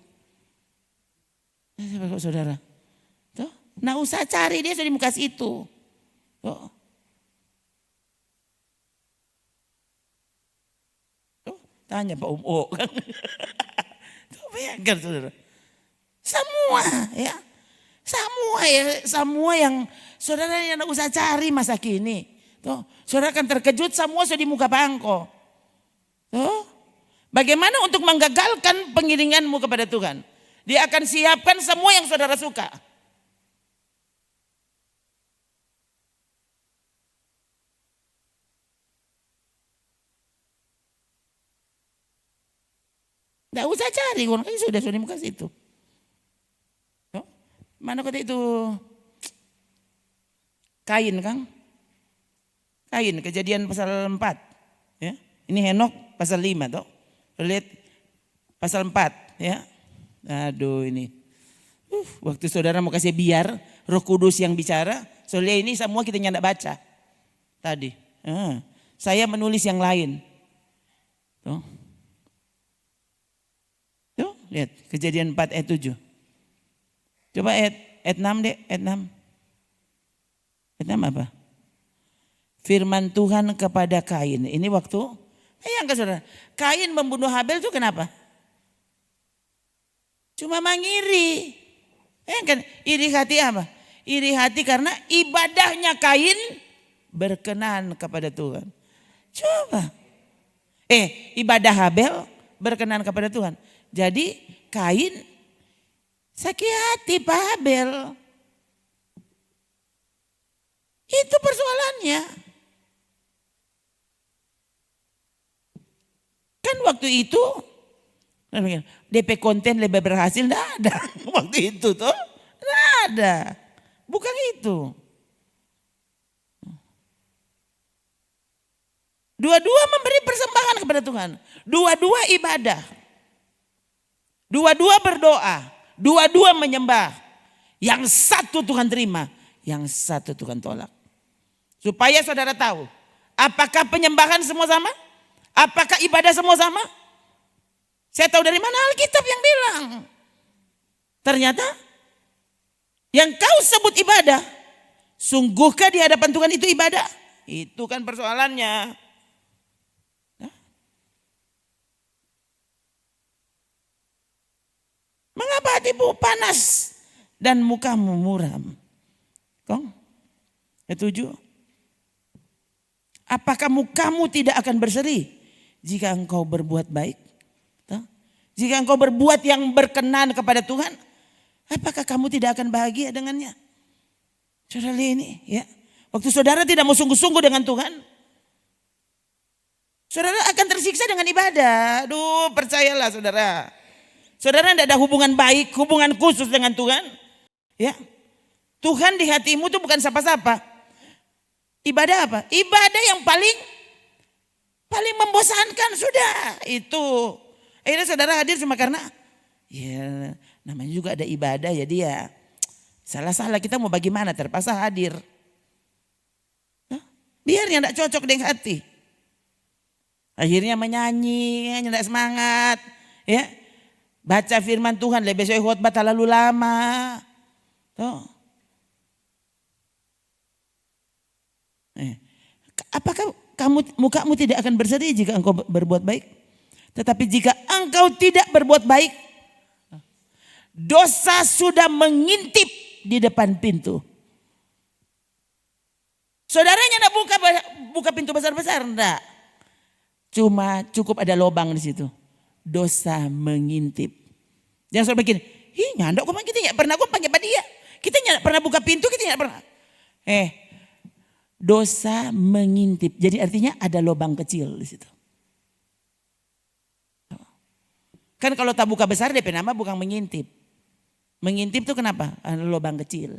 Saudara. Tuh, tidak usah cari dia sudah di muka situ. Tuh. Tuh, tanya Pak Om O. Tuh bayangkan saudara. Semua ya. Semua yang saudara yang tidak usah cari masa kini. Tuh, saudara akan terkejut semua sudah di muka Bangko. Tuh, bagaimana untuk menggagalkan pengiringanmu kepada Tuhan? Dia akan siapkan semua yang saudara suka. Tidak usah cari, kan sudah di muka situ. Mana kata itu Kain Kang? Kain Kejadian pasal 4. Ya. Ini Henok pasal 5 toh. Lihat pasal 4 ya. Aduh ini. Waktu saudara mau kasih biar Roh Kudus yang bicara, soalnya ini semua kita nyandak baca. Tadi. Saya menulis yang lain. Tuh. Tuh, lihat Kejadian 4 ayat 7. Coba ayat 6 deh, ayat 6. Ayat 6 apa? Firman Tuhan kepada Kain. Ini waktu, bayangkan saudara, Kain membunuh Habel itu kenapa? Cuma mengiri. Bayangkan, iri hati apa? Iri hati karena ibadahnya Kain berkenan kepada Tuhan. Coba. Ibadah Habel berkenan kepada Tuhan. Jadi Kain sakit hati Pak Habel. Itu persoalannya. Kan waktu itu DP konten lebih berhasil, enggak ada. Waktu itu tuh enggak ada. Bukan itu. Dua-dua memberi persembahan kepada Tuhan. Dua-dua ibadah. Dua-dua berdoa. Dua-dua menyembah. Yang satu Tuhan terima. Yang satu Tuhan tolak. Supaya saudara tahu. Apakah penyembahan semua sama? Apakah ibadah semua sama? Saya tahu dari mana Alkitab yang bilang. Ternyata yang kau sebut ibadah. Sungguhkah di hadapan Tuhan itu ibadah? Itu kan persoalannya. Mengapa hatimu panas dan mukamu muram? Kong, setuju? Apakah mukamu tidak akan berseri jika engkau berbuat baik? Jika engkau berbuat yang berkenan kepada Tuhan, apakah kamu tidak akan bahagia dengannya? Saudara ini ya, waktu saudara tidak mau sungguh-sungguh dengan Tuhan, saudara akan tersiksa dengan ibadah. Aduh, percayalah saudara. Saudara tidak ada hubungan baik, hubungan khusus dengan Tuhan. Ya, Tuhan di hatimu itu bukan siapa-siapa. Ibadah apa? Ibadah yang paling membosankan sudah itu. Akhirnya saudara hadir cuma karena ya namanya juga ada ibadah ya dia. Salah-salah kita mau bagaimana terpaksa hadir. Biar yang tidak cocok dengan hati. Akhirnya menyanyi, tidak semangat. Ya. Baca firman Tuhan, lebih sesuai khotbah terlalu lama. Tuh. Apakah mukamu tidak akan berseri jika engkau berbuat baik? Tetapi jika engkau tidak berbuat baik, dosa sudah mengintip di depan pintu. Saudaranya tidak buka pintu besar-besar, enggak. Cuma cukup ada lubang di situ. Dosa mengintip. Jangan soal bikin, nyandak kok kita nggak pernah, gue panggil dia. Kita nggak pernah buka pintu, kita nggak pernah. Dosa mengintip. Jadi artinya ada lubang kecil di situ. Kan kalau tak buka besar DP nama bukan mengintip. Mengintip itu kenapa? Ada lubang kecil.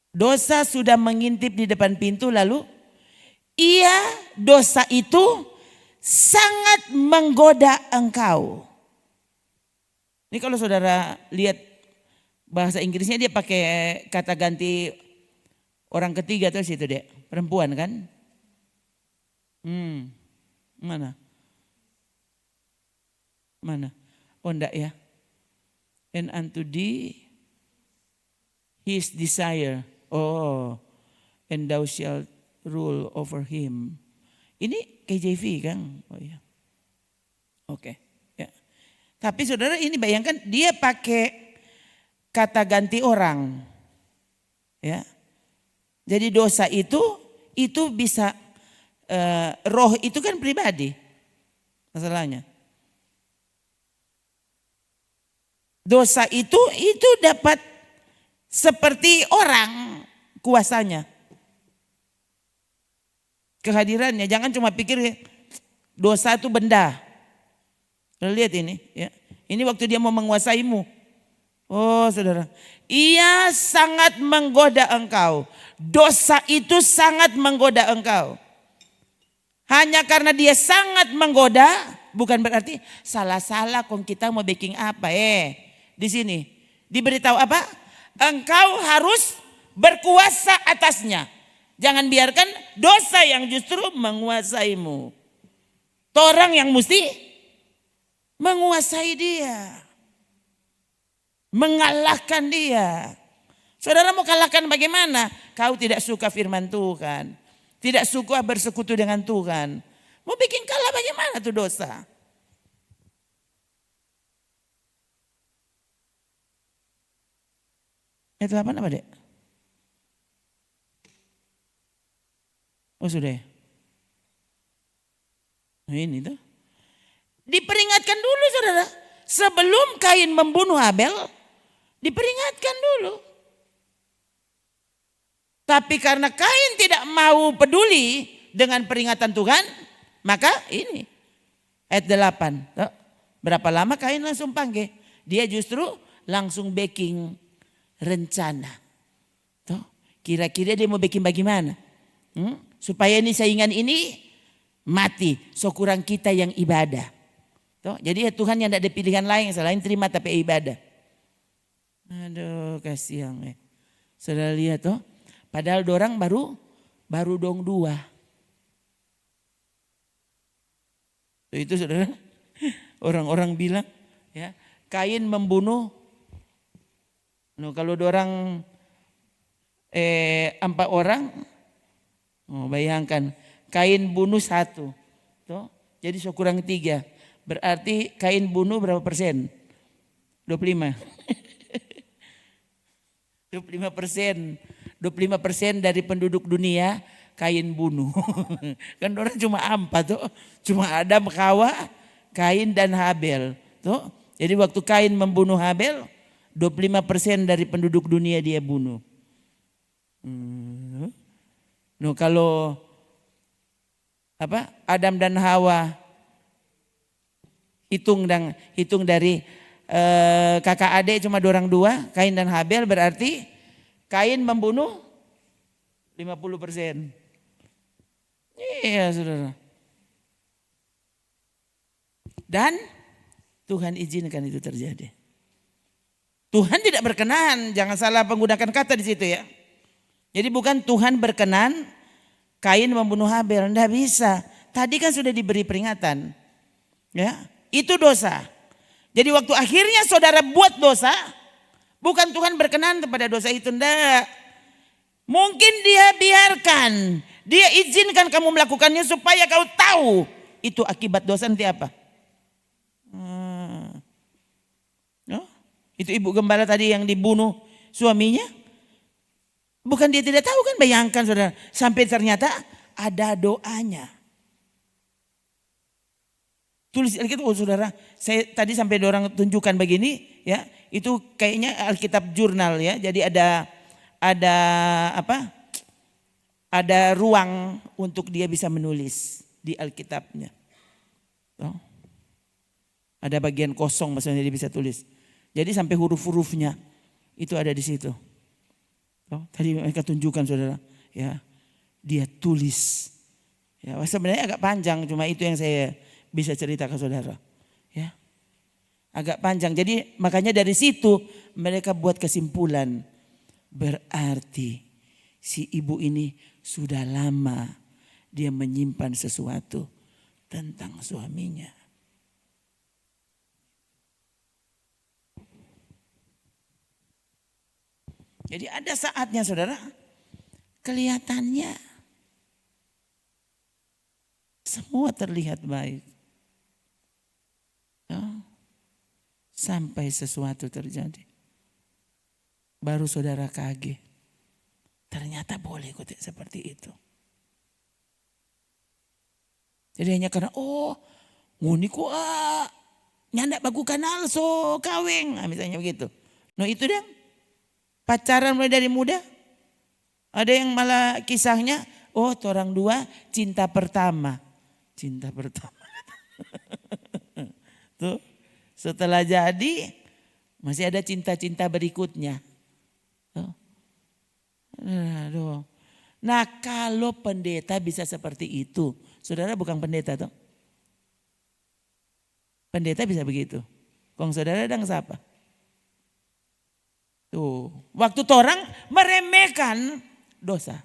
Dosa sudah mengintip di depan pintu, lalu dosa itu sangat menggoda engkau. Ini kalau saudara lihat bahasa Inggrisnya dia pakai kata ganti orang ketiga terus itu deh, perempuan kan? Mana? Oh enggak ya. And unto thee his desire. Oh, and thou shalt rule over him. Ini KJV kan? Oh ya. Oke. Ya. Tapi saudara ini bayangkan dia pakai kata ganti orang. Ya. Jadi dosa itu bisa roh itu kan pribadi. Masalahnya. Dosa itu dapat seperti orang kuasanya. Kehadirannya, jangan cuma pikir dosa itu benda. Lihat ini, ya. Ini waktu dia mau menguasaimu. Oh saudara, ia sangat menggoda engkau. Dosa itu sangat menggoda engkau. Hanya karena dia sangat menggoda, bukan berarti salah-salah kong kita mau bikin apa. Di sini diberitahu apa? Engkau harus berkuasa atasnya. Jangan biarkan dosa yang justru menguasaimu. Orang yang mesti menguasai dia. Mengalahkan dia. Saudara mau kalahkan bagaimana? Kau tidak suka firman Tuhan. Tidak suka bersekutu dengan Tuhan. Mau bikin kalah bagaimana tuh dosa? Ayat 8 apa dek? Oh sudah ya? Nah ini tuh. Diperingatkan dulu saudara. Sebelum Kain membunuh Abel, diperingatkan dulu. Tapi karena Kain tidak mau peduli dengan peringatan Tuhan, maka ini ayat 8. Berapa lama Kain langsung panggil. Dia justru langsung backing rencana. Kira-kira dia mau backing bagaimana? Supaya ini saingan ini mati. So kurang kita yang ibadah. Jadi Tuhan yang tidak ada pilihan lain selain terima tapi ibadah. Aduh kasihan. Saudara lihat toh. Padahal dorang baru dong 2. Itu saudara, orang-orang bilang ya, Kain membunuh. Kalau dorang 4 orang, bayangkan Kain bunuh 1. Jadi so kurang 3. Berarti Kain bunuh berapa persen? 25. 25% dari penduduk dunia Kain bunuh. Kan orang cuma 4 tuh. Cuma Adam, Hawa, Kain dan Habel. Tuh. Jadi waktu Kain membunuh Habel, 25% dari penduduk dunia dia bunuh. Kalau Adam dan Hawa hitung dari kakak adik cuma dorang 2, Kain dan Habel, berarti Kain membunuh 50%. Iya saudara. Dan Tuhan izinkan itu terjadi. Tuhan tidak berkenan, jangan salah menggunakan kata di situ ya. Jadi bukan Tuhan berkenan Kain membunuh Habel, enggak bisa. Tadi kan sudah diberi peringatan. Ya, itu dosa. Jadi waktu akhirnya saudara buat dosa, bukan Tuhan berkenan kepada dosa itu, enggak. Mungkin dia biarkan, dia izinkan kamu melakukannya supaya kau tahu itu akibat dosa nanti apa. Itu ibu gembala tadi yang dibunuh suaminya. Bukan dia tidak tahu kan, bayangkan saudara. Sampai ternyata ada doanya. Tulis Alkitab, saudara. Saya tadi sampai orang tunjukkan begini ya. Itu kayaknya Alkitab jurnal ya. Jadi ada ruang untuk dia bisa menulis di Alkitabnya. Ada bagian kosong maksudnya dia bisa tulis. Jadi sampai huruf-hurufnya itu ada di situ. Tadi mereka tunjukkan saudara, ya dia tulis. Ya sebenarnya agak panjang, cuma itu yang saya bisa cerita ke saudara. Ya agak panjang. Jadi makanya dari situ mereka buat kesimpulan, berarti si ibu ini sudah lama dia menyimpan sesuatu tentang suaminya. Jadi ada saatnya saudara, kelihatannya semua terlihat baik. Ya, sampai sesuatu terjadi. Baru saudara kaget. Ternyata boleh kok seperti itu. Jadi hanya karena nguni ku nyandak bagu kanal so kaweng. Misalnya begitu. Itu deh. Pacaran mulai dari muda. Ada yang malah kisahnya, orang 2 cinta pertama. Cinta pertama. Tuh, setelah jadi masih ada cinta-cinta berikutnya. Aduh. Nah kalau pendeta bisa seperti itu. Saudara bukan pendeta tuh. Pendeta bisa begitu. Kong saudara dan siapa? Tuh, waktu orang meremehkan dosa.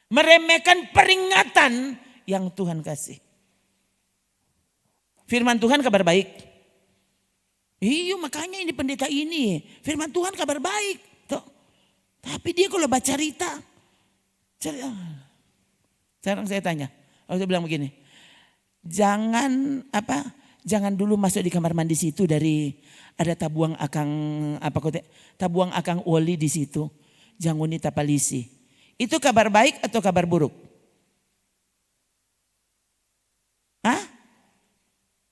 Meremehkan peringatan yang Tuhan kasih. Firman Tuhan kabar baik. Iya makanya ini pendeta ini. Firman Tuhan kabar baik. Tuh. Tapi dia kalau baca cerita. Sekarang saya tanya. Saya bilang begini. Jangan dulu masuk di kamar mandi situ dari ada tabuang akang oli di situ. Janguni tapalisi. Itu kabar baik atau kabar buruk? Hah?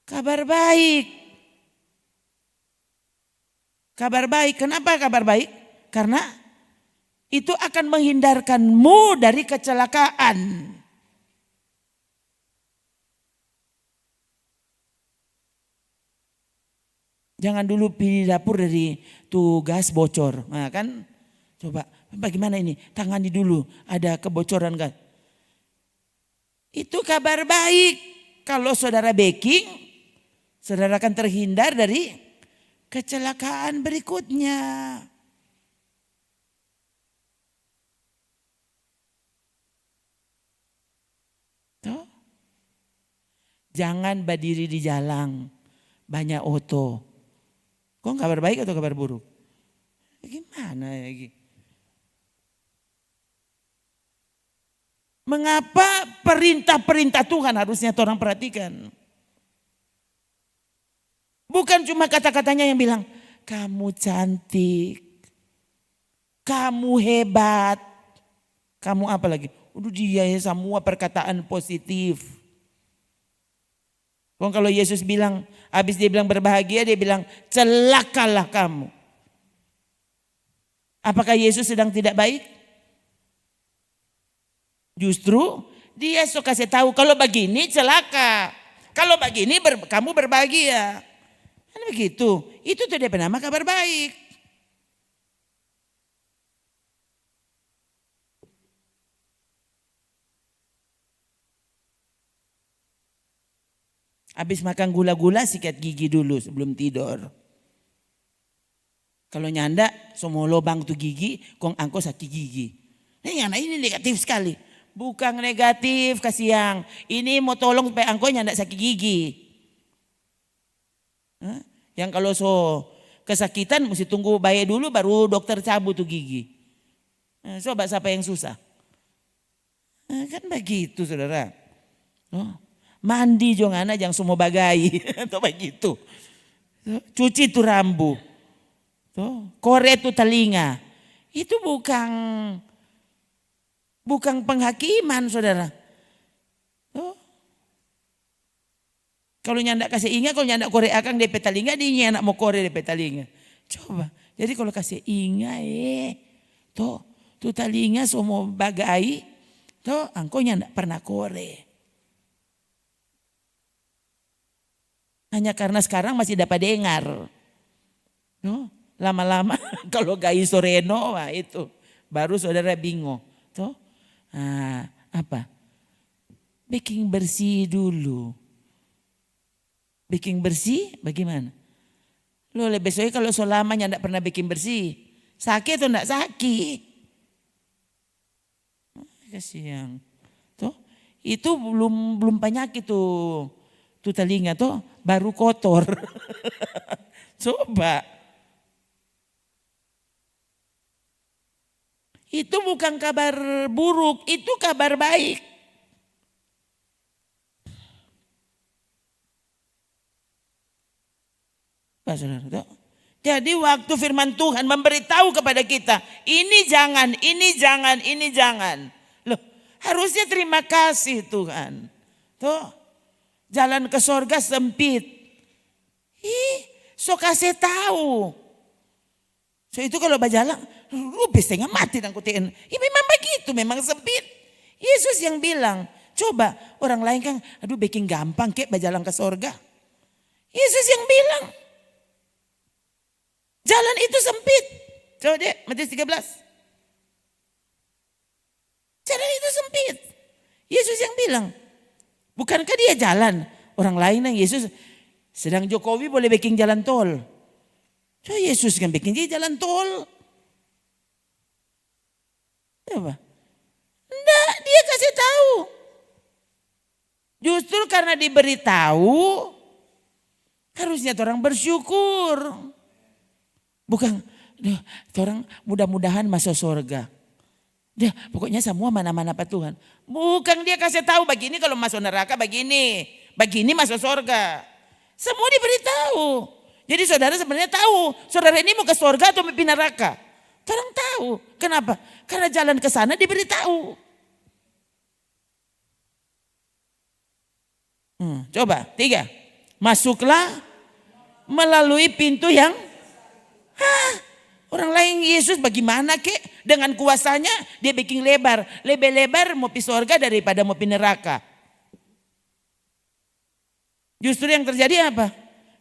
Kabar baik. Kabar baik. Kenapa kabar baik? Karena itu akan menghindarkanmu dari kecelakaan. Jangan dulu pilih dapur dari tugas bocor. Nah kan coba bagaimana ini? Tangani dulu ada kebocoran gas. Itu kabar baik. Kalau saudara baking, saudara akan terhindar dari kecelakaan berikutnya. Tuh. Jangan berdiri di jalan, banyak oto. Kok kabar baik atau kabar buruk? Gimana ya? Mengapa perintah-perintah Tuhan harusnya orang perhatikan? Bukan cuma kata-katanya yang bilang, kamu cantik, kamu hebat, kamu apa lagi? Udah dia ya semua perkataan positif. Kalau Yesus bilang, habis dia bilang berbahagia, dia bilang celakalah kamu. Apakah Yesus sedang tidak baik? Justru dia suka kasih tahu kalau begini celaka. Kalau begini kamu berbahagia. Kan begitu. Itu tuh dia bernama kabar baik. Habis makan gula-gula sikat gigi dulu sebelum tidur. Kalau nyanda semua lubang tuh gigi, kong angko sakit gigi. Ini negatif sekali. Bukan negatif kasih yang ini mau tolong supaya angko nyanda sakit gigi. Yang kalau kesakitan mesti tunggu bayar dulu baru dokter cabut tuh gigi. Coba siapa yang susah? Kan begitu saudara. Mandi jangan jangan semua bagai. Atau begitu. Cuci tuh rambut. Korek tuh telinga. Itu bukan penghakiman saudara. Kalau nyandak kasih ingat, kalau nyandak korek akang DP telinga, dia anak mau korek DP telinga. Coba, jadi kalau kasih ingat tuh telinga semua bagai, angko nyandak pernah korek. Hanya karena sekarang masih dapat dengar. Lama-lama kalau gai soreno, wah itu baru saudara bingung. Apa? Baking bersih dulu. Baking bersih bagaimana? Lo besoknya kalau selamanya enggak pernah baking bersih. Sakit atau enggak sakit? Kasihan. Itu belum penyakit tuh telinga baru kotor. Coba. Itu bukan kabar buruk, itu kabar baik. Jadi waktu firman Tuhan memberitahu kepada kita, ini jangan, ini jangan, ini jangan. Loh, harusnya terima kasih Tuhan. Jalan ke sorga sempit. So kasih tahu. So itu kalau berjalan, lu setengah mati dan kutiin. Memang begitu, memang sempit. Yesus yang bilang, coba orang lain kan, aduh bikin gampang kek berjalan ke sorga. Yesus yang bilang, jalan itu sempit. Coba deh, Matius 13. Jalan itu sempit. Yesus yang bilang, bukankah dia jalan? Orang lain yang Yesus, sedang Jokowi boleh bikin jalan tol. So Yesus kan bikin dia jalan tol. Apa? Enggak, dia kasih tahu. Justru karena diberitahu, harusnya orang bersyukur. Bukan, orang mudah-mudahan masuk surga. Dia pokoknya semua mana-mana Pak Tuhan. Bukan dia kasih tahu begini kalau masuk neraka begini masuk surga. Semua diberitahu. Jadi saudara sebenarnya tahu, saudara ini mau ke surga atau mau neraka. Orang tahu. Kenapa? Karena jalan ke sana diberitahu. Coba, 3. Masuklah melalui pintu yang orang lain Yesus bagaimana kek? Dengan kuasanya dia bikin lebar. Lebih lebar mau pi surga daripada mau pi neraka. Justru yang terjadi apa?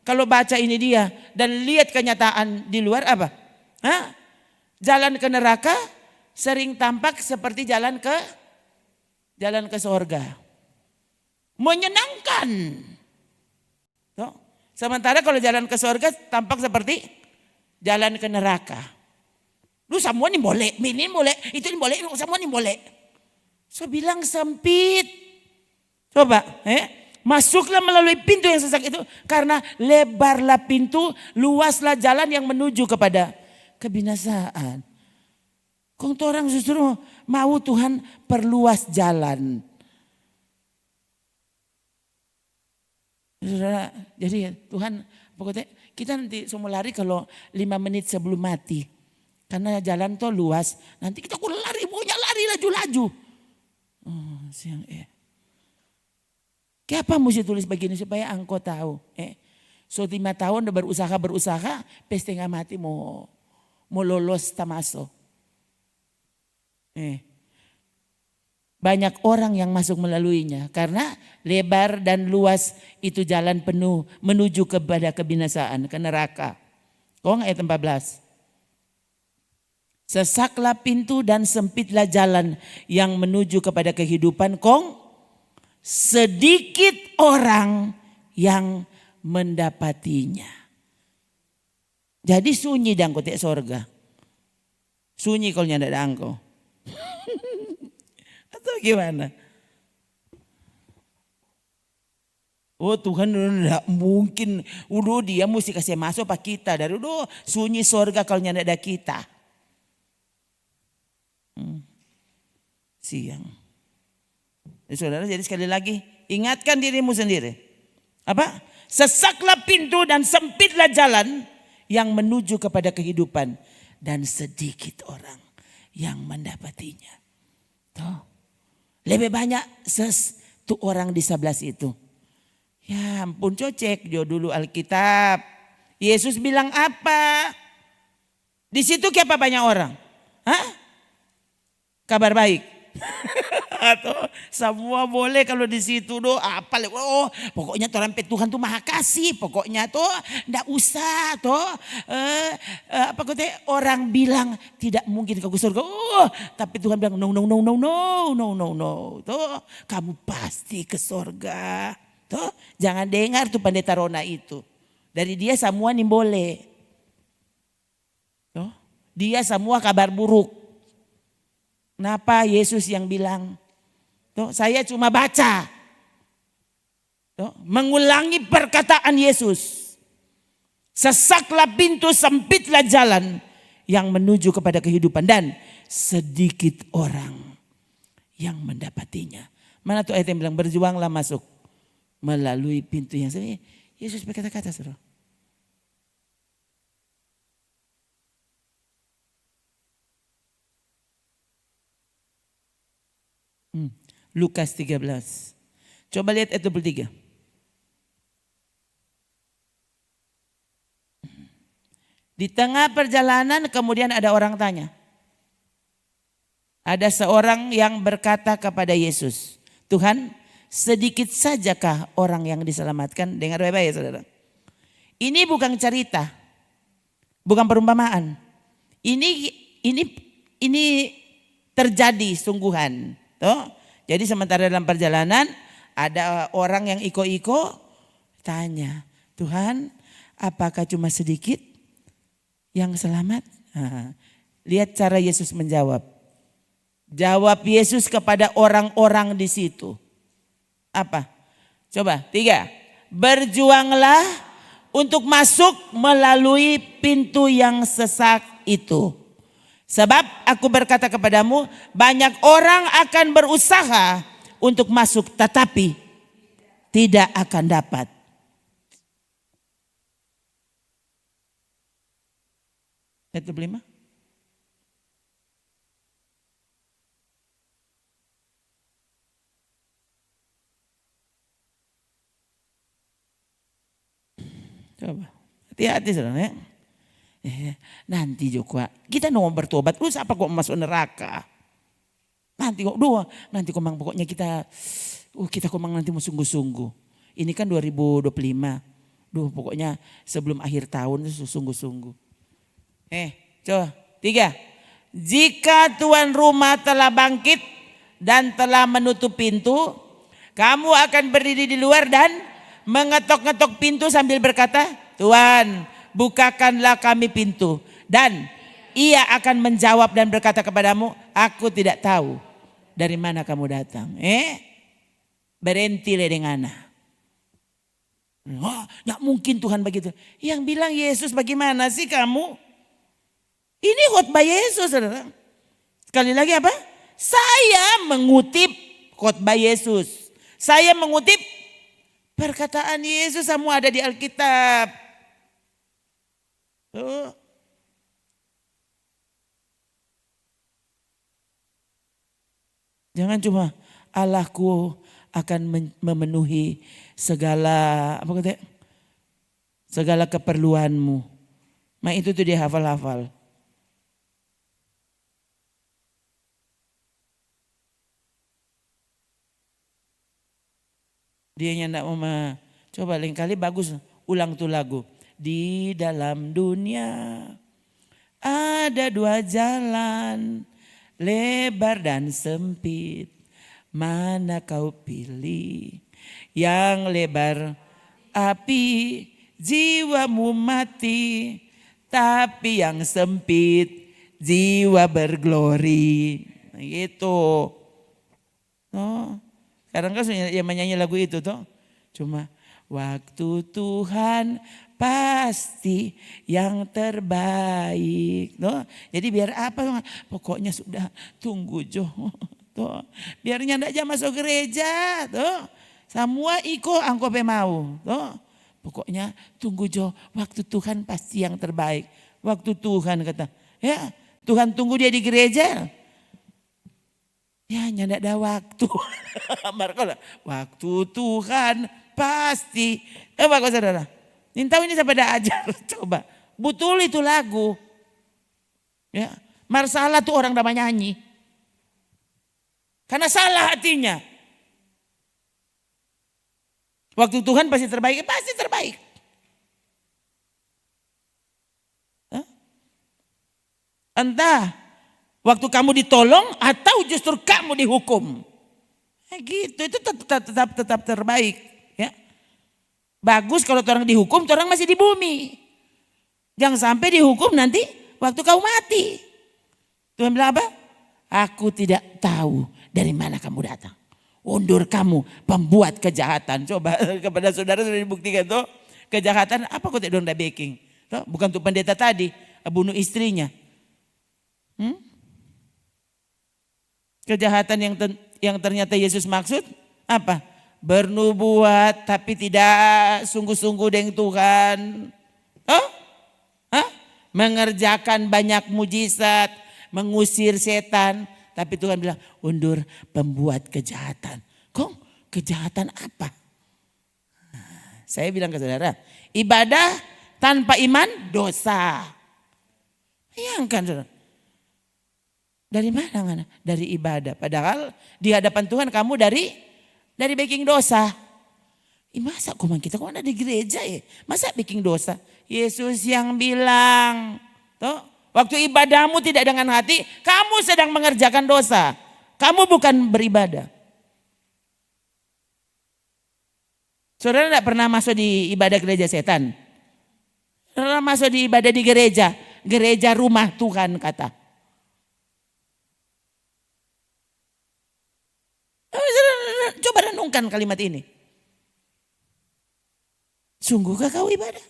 Kalau baca ini dia dan lihat kenyataan di luar apa? Hah? Jalan ke neraka sering tampak seperti jalan ke surga. Menyenangkan. Tuh. Sementara kalau jalan ke surga tampak seperti jalan ke neraka. Lu semua nih boleh, ini boleh, itu ini boleh, semua nih boleh. Saya bilang sempit. Coba, masuklah melalui pintu yang sesak itu. Karena lebarlah pintu, luaslah jalan yang menuju kepada kebinasaan. Kong orang justru mau Tuhan perluas jalan. Saudara, jadi Tuhan pokoknya kita nanti semua lari kalau 5 menit sebelum mati. Karena jalan tuh luas. Nanti kita lari, pokoknya lari laju-laju. Siang Kenapa mesti tulis begini supaya engkau tahu. So 5 tahun udah berusaha, pes tengah mati mau lolos tamaso. Banyak orang yang masuk melaluinya karena lebar dan luas itu jalan penuh menuju kepada kebinasaan, ke neraka. Ayat 14. Sesaklah pintu dan sempitlah jalan yang menuju kepada kehidupan. Sedikit orang yang mendapatinya. Jadi sunyi dan kotek sorga. Sunyi kalau nyanda ada angko. Atau gimana? Oh Tuhan tidak mungkin. Dia mesti kasih masuk apa kita. Dari sunyi sorga kalau nyanda ada kita. Siang. Saudara, jadi sekali lagi ingatkan dirimu sendiri. Apa? Sesaklah pintu dan sempitlah jalan yang menuju kepada kehidupan dan sedikit orang yang mendapatinya. Tuh. Lebih banyak tuh orang di sebelah situ. Ya ampun, cocek dia dulu Alkitab. Yesus bilang apa? Di situ siapa banyak orang? Hah? Kabar baik. Atau semua boleh kalau di situ apa pokoknya Tuhan Tuhan tuh maha kasih, pokoknya tuh ndak usah apa kata orang bilang tidak mungkin ke surga. Tapi Tuhan bilang no. Kamu pasti ke surga. Jangan dengar tuh pendeta Rona itu. Dari dia semua nih boleh. Dia semua kabar buruk. Kenapa Yesus yang bilang? Saya cuma baca. Mengulangi perkataan Yesus. Sesaklah pintu, sempitlah jalan yang menuju kepada kehidupan. Dan sedikit orang yang mendapatinya. Mana tuh ayat yang bilang berjuanglah masuk melalui pintu yang sempit. Yesus berkata-kata saudara. Lukas 13. Coba lihat ayat 23. Di tengah perjalanan kemudian ada orang tanya. Ada seorang yang berkata kepada Yesus, Tuhan, sedikit sajakah orang yang diselamatkan? Dengar baik-baik ya saudara. Ini bukan cerita, bukan perumpamaan. Ini terjadi sungguhan. Jadi sementara dalam perjalanan ada orang yang iko-iko tanya, Tuhan apakah cuma sedikit yang selamat? Lihat cara Yesus menjawab. Jawab Yesus kepada orang-orang di situ. Apa? Coba 3. Berjuanglah untuk masuk melalui pintu yang sesak itu. Sebab aku berkata kepadamu, banyak orang akan berusaha untuk masuk tetapi tidak akan dapat. Ayat 25. Coba, hati-hati saudara ya. Nanti juga kita mau bertobat, lu siapa kok masuk neraka? Nanti kok nanti komang pokoknya kita komang nanti mau sungguh-sungguh. Ini kan 2025. Pokoknya sebelum akhir tahun itu sungguh-sungguh. Coba 3. Jika tuan rumah telah bangkit dan telah menutup pintu, kamu akan berdiri di luar dan mengetok-ngetok pintu sambil berkata, Tuhan, bukakanlah kami pintu. Dan ia akan menjawab dan berkata kepadamu, aku tidak tahu dari mana kamu datang. Berhenti dengan nggak mungkin Tuhan begitu. Yang bilang Yesus, bagaimana sih kamu? Ini khotbah Yesus, saudara. Sekali lagi apa? Saya mengutip khotbah Yesus. Saya mengutip perkataan Yesus, semua ada di Alkitab. Jangan cuma Allahku akan memenuhi segala segala keperluanmu. Itu tuh dia hafal-hafal. Dia yang enggak mau coba lain kali bagus ulang tuh lagu. Di dalam dunia ada 2 jalan, lebar dan sempit. Mana kau pilih? Yang lebar api, jiwamu mati. Tapi yang sempit, jiwa berglori. Gitu. Sekarang kan yang menyanyi lagu itu toh. Cuma waktu Tuhan pasti yang terbaik. Jadi biar apa? Pokoknya sudah tunggu Jo. Biarnya ndak jam masuk gereja. Semua iko angkope mau. Pokoknya tunggu Jo. Waktu Tuhan pasti yang terbaik. Waktu Tuhan kata. Ya Tuhan tunggu dia di gereja. Ya ndak ada waktu. Waktu Tuhan pasti. Coba kau saudara. Tahu ini siapa dah ajar. Coba. Betul itu lagu. Ya. Marsalah tuh orang dah nyanyi. Karena salah hatinya. Waktu Tuhan pasti terbaik. Pasti terbaik. Entah. Waktu kamu ditolong atau justru kamu dihukum. Gitu, itu tetap terbaik. Ya. Bagus kalau orang dihukum, orang masih di bumi. Jangan sampai dihukum nanti waktu kau mati. Tuhan bilang apa? Aku tidak tahu dari mana kamu datang. Undur kamu pembuat kejahatan. Coba kepada saudara sudah dibuktikan tuh. Kejahatan apa kok tidak ada backing. Bukan untuk pendeta tadi, bunuh istrinya. Kejahatan yang ternyata Yesus maksud apa? Bernubuat tapi tidak sungguh-sungguh dengan Tuhan. Mengerjakan banyak mujizat, mengusir setan. Tapi Tuhan bilang undur pembuat kejahatan. Kok kejahatan apa? Saya bilang ke saudara, ibadah tanpa iman dosa. Bayangkan saudara. Dari mana? Dari ibadah. Padahal di hadapan Tuhan kamu dari baking dosa. Masa kita kok ada di gereja ya? Masa baking dosa? Yesus yang bilang. Waktu ibadahmu tidak dengan hati, kamu sedang mengerjakan dosa. Kamu bukan beribadah. Saudara tidak pernah masuk di ibadah gereja setan? Saudara masuk di ibadah di gereja. Gereja rumah Tuhan kata. Coba renungkan kalimat ini. Sungguhkah kau ibadah?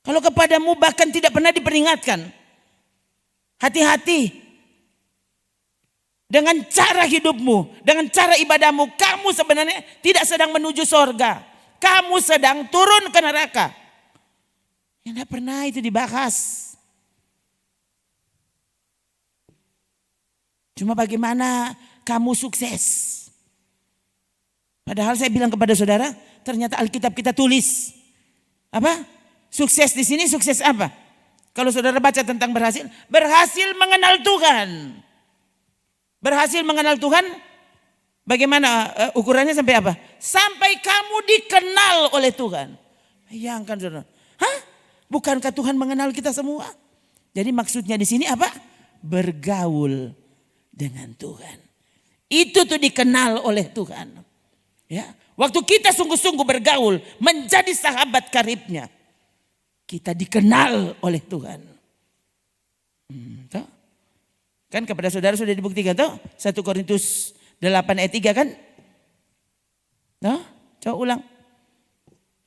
Kalau kepadamu bahkan tidak pernah diperingatkan. Hati-hati. Dengan cara hidupmu, dengan cara ibadahmu, kamu sebenarnya tidak sedang menuju sorga. Kamu sedang turun ke neraka. Yang tidak pernah itu dibahas. Cuma bagaimana kamu sukses. Padahal saya bilang kepada saudara, ternyata Alkitab kita tulis apa? Sukses di sini sukses apa? Kalau saudara baca tentang berhasil, berhasil mengenal Tuhan. Berhasil mengenal Tuhan, bagaimana ukurannya sampai apa? Sampai kamu dikenal oleh Tuhan. Bayangkan saudara. Hah? Bukankah Tuhan mengenal kita semua? Jadi maksudnya di sini apa? Bergaul dengan Tuhan. Itu tuh dikenal oleh Tuhan. Ya, waktu kita sungguh-sungguh bergaul, menjadi sahabat karibnya, kita dikenal oleh Tuhan. Toh? Kan kepada saudara sudah dibuktikan toh? 1 Korintus 8 ayat 3 kan? Toh? Coba ulang.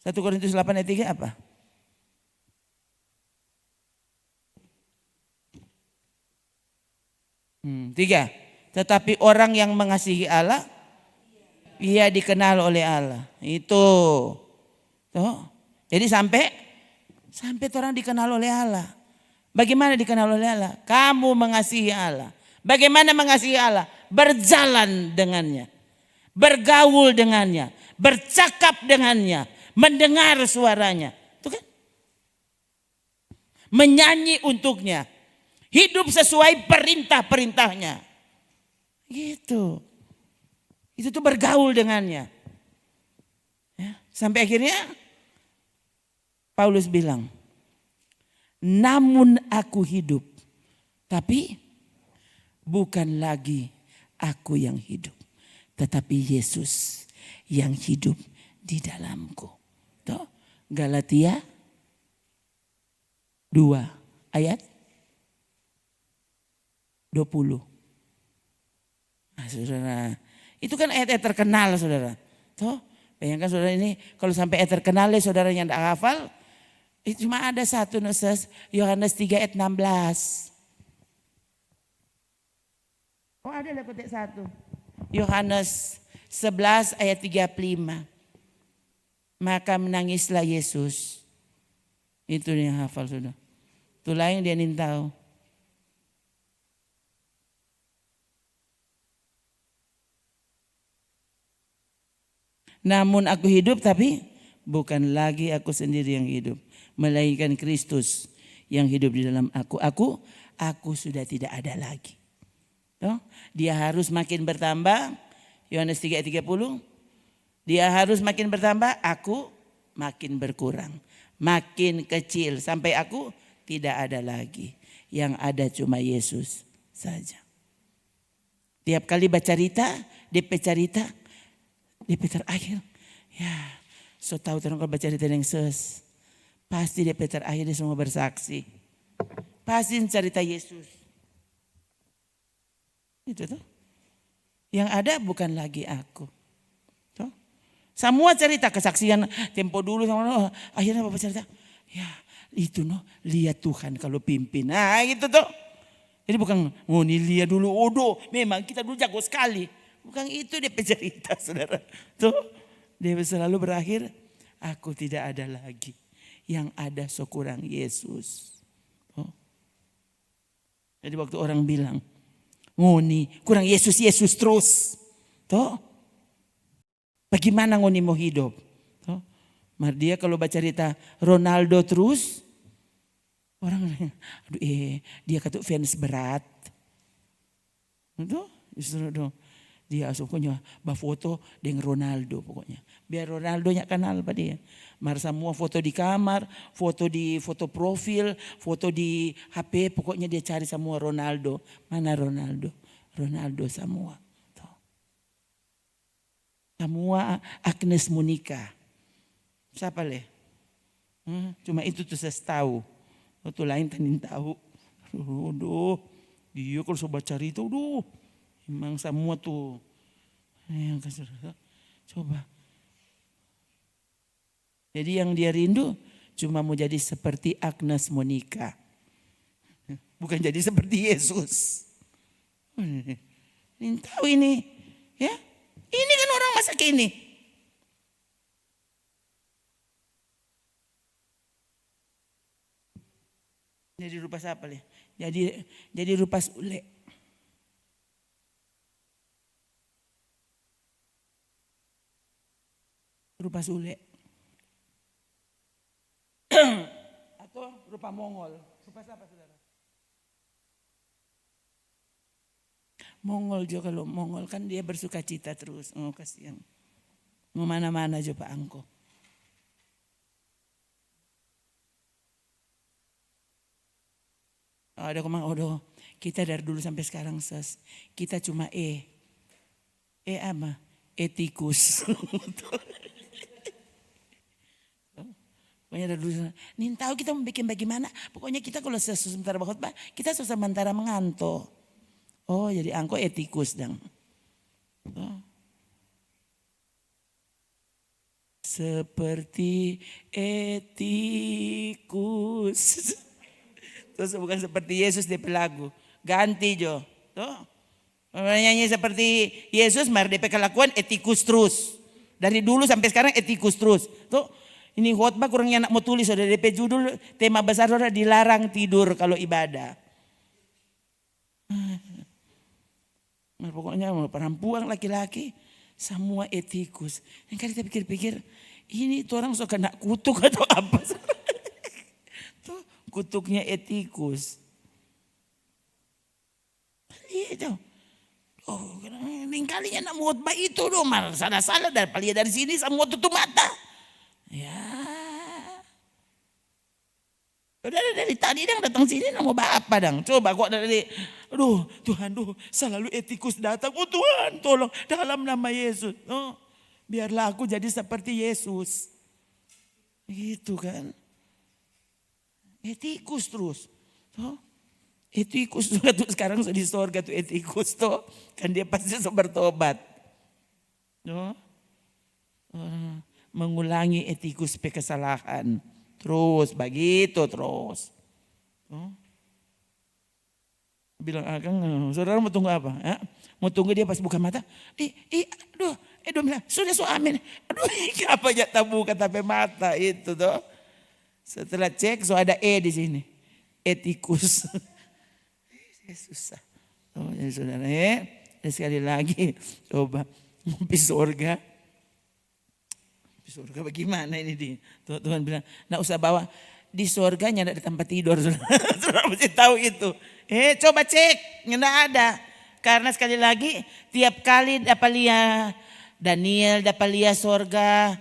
1 Korintus 8 ayat 3 apa? Tiga. Tetapi orang yang mengasihi Allah, ia dikenal oleh Allah. Itu. Tuh. Jadi sampai orang dikenal oleh Allah. Bagaimana dikenal oleh Allah? Kamu mengasihi Allah. Bagaimana mengasihi Allah? Berjalan dengannya. Bergaul dengannya. Bercakap dengannya. Mendengar suaranya. Itu kan? Menyanyi untuknya. Hidup sesuai perintah-perintahnya. Gitu. Itu tuh bergaul dengannya. Ya, sampai akhirnya Paulus bilang, namun aku hidup, tapi bukan lagi aku yang hidup, tetapi Yesus yang hidup di dalamku. Tuh, Galatia 2 ayat 20. Nah, saudara, itu kan ayat-ayat terkenal saudara. Tuh, bayangkan saudara ini kalau sampai ayat terkenal ya saudara yang tidak hafal. Itu cuma ada satu Yohanes 3 ayat 16. Oh ada lah kotek satu. Yohanes 11 ayat 35. Maka menangislah Yesus. Itu yang hafal saudara. Itu lain dia nintau. Namun aku hidup tapi bukan lagi aku sendiri yang hidup. Melainkan Kristus yang hidup di dalam aku. Aku sudah tidak ada lagi. Dia harus makin bertambah. Yohanes 3 ayat 30. Dia harus makin bertambah. Aku makin berkurang. Makin kecil. Sampai aku tidak ada lagi. Yang ada cuma Yesus saja. Tiap kali baca cerita. DP cerita. DP terakhir. Ya. So tahu terang kalau baca cerita yang ses. Pasti DP terakhir dia semua bersaksi. Pasti cerita Yesus. Itu tuh. Yang ada bukan lagi aku. Tuh. Semua cerita kesaksian tempo dulu sama akhirnya Bapak cerita. Ya itu lihat Tuhan kalau pimpin. Nah gitu tuh. Jadi bukan lihat dulu. Memang kita dulu jago sekali. Bukan itu dia cerita saudara. Tuh dia selalu berakhir. Aku tidak ada lagi. Yang ada sekurang Yesus. Tuh. Jadi waktu orang bilang. Kurang Yesus terus. Tuh. Bagaimana ngoni mau hidup? Tuh. Dia kalau baca cerita Ronaldo terus. Orang dia kata fans berat. Tuh. Justru dong. Dia pokoknya foto dengan Ronaldo pokoknya. Biar Ronaldonya kenal pada dia. Semua foto di kamar, foto di foto profil, foto di HP. Pokoknya dia cari semua Ronaldo. Mana Ronaldo? Ronaldo semua. Tuh. Semua Agnes Monica. Siapa leh? Cuma itu tuh saya tahu. Itu lain tanin tahu. Dia kalau sobat cari itu, memang semua tuh. Yang coba. Jadi yang dia rindu cuma mau jadi seperti Agnes Monica. Bukan jadi seperti Yesus. Ini tahu ini. Ya. Ini kan orang masa kini. Jadi rupa siapa leh? Jadi rupa Sule. rupa Sule. Atau rupa Mongol. Rupa siapa saudara? Mongol juga, kalau Mongol kan dia bersuka cita terus. Oh kasihan. Mau mana-mana aja Pak Angko. Ada komang odo. Kita dari dulu sampai sekarang kita cuma apa? Etikus. Pokoknya dari dulu. Nih tahu kita mau bikin bagaimana? Pokoknya kita kalau sebentar khotbah kita sementara mengantuk. Oh jadi angko etikus dong. Oh. Seperti etikus. Terus bukan seperti Yesus di pelagu. Ganti Jo. Tuh. Nyanyi seperti Yesus, mari DP kelakuan etikus terus. Dari dulu sampai sekarang etikus terus. Tuh. Ini khotbah kurangnya anak mau tulis. Sudah DP judul tema besar sudah dilarang tidur kalau ibadah. Nah, pokoknya perempuan laki-laki semua etikus. Yang kali kita pikir-pikir ini tuh orang suka kena kutuk atau apa. Tuh kutuknya etikus. Iya tuh. Oh, ini kalinya nak khotbah itu dong, salah-salah dari sini semua tutup mata. Ya. Udah dari tadi dang datang sini mau apa dang? Coba kok dari Tuhan selalu etikus datang. Oh Tuhan tolong dalam nama Yesus. Oh, biarlah aku jadi seperti Yesus. Gitu kan. Etikus terus. Oh, etikus juga tuh sekarang di surga tuh etikus tuh. Kan dia pasti bertobat. Oh. Mengulangi etikus kesalahan. Terus begitu terus. Oh. Bilang Akang, saudara mau tunggu apa? Ya? Mau tunggu dia pas buka mata. Dia bilang sudah amin. Aduh apa aja tabu kata mata itu tuh. Setelah cek ada di sini. Etikus. Susah. Oh, jadi saudara sekali lagi coba di surga. Di surga bagaimana ini Tuhan bilang, nggak usah bawa di surganya ada tempat tidur. Saudara mesti tahu itu. Coba cek, nggak ada. Karena sekali lagi tiap kali dapat lihat Daniel dapat lihat surga,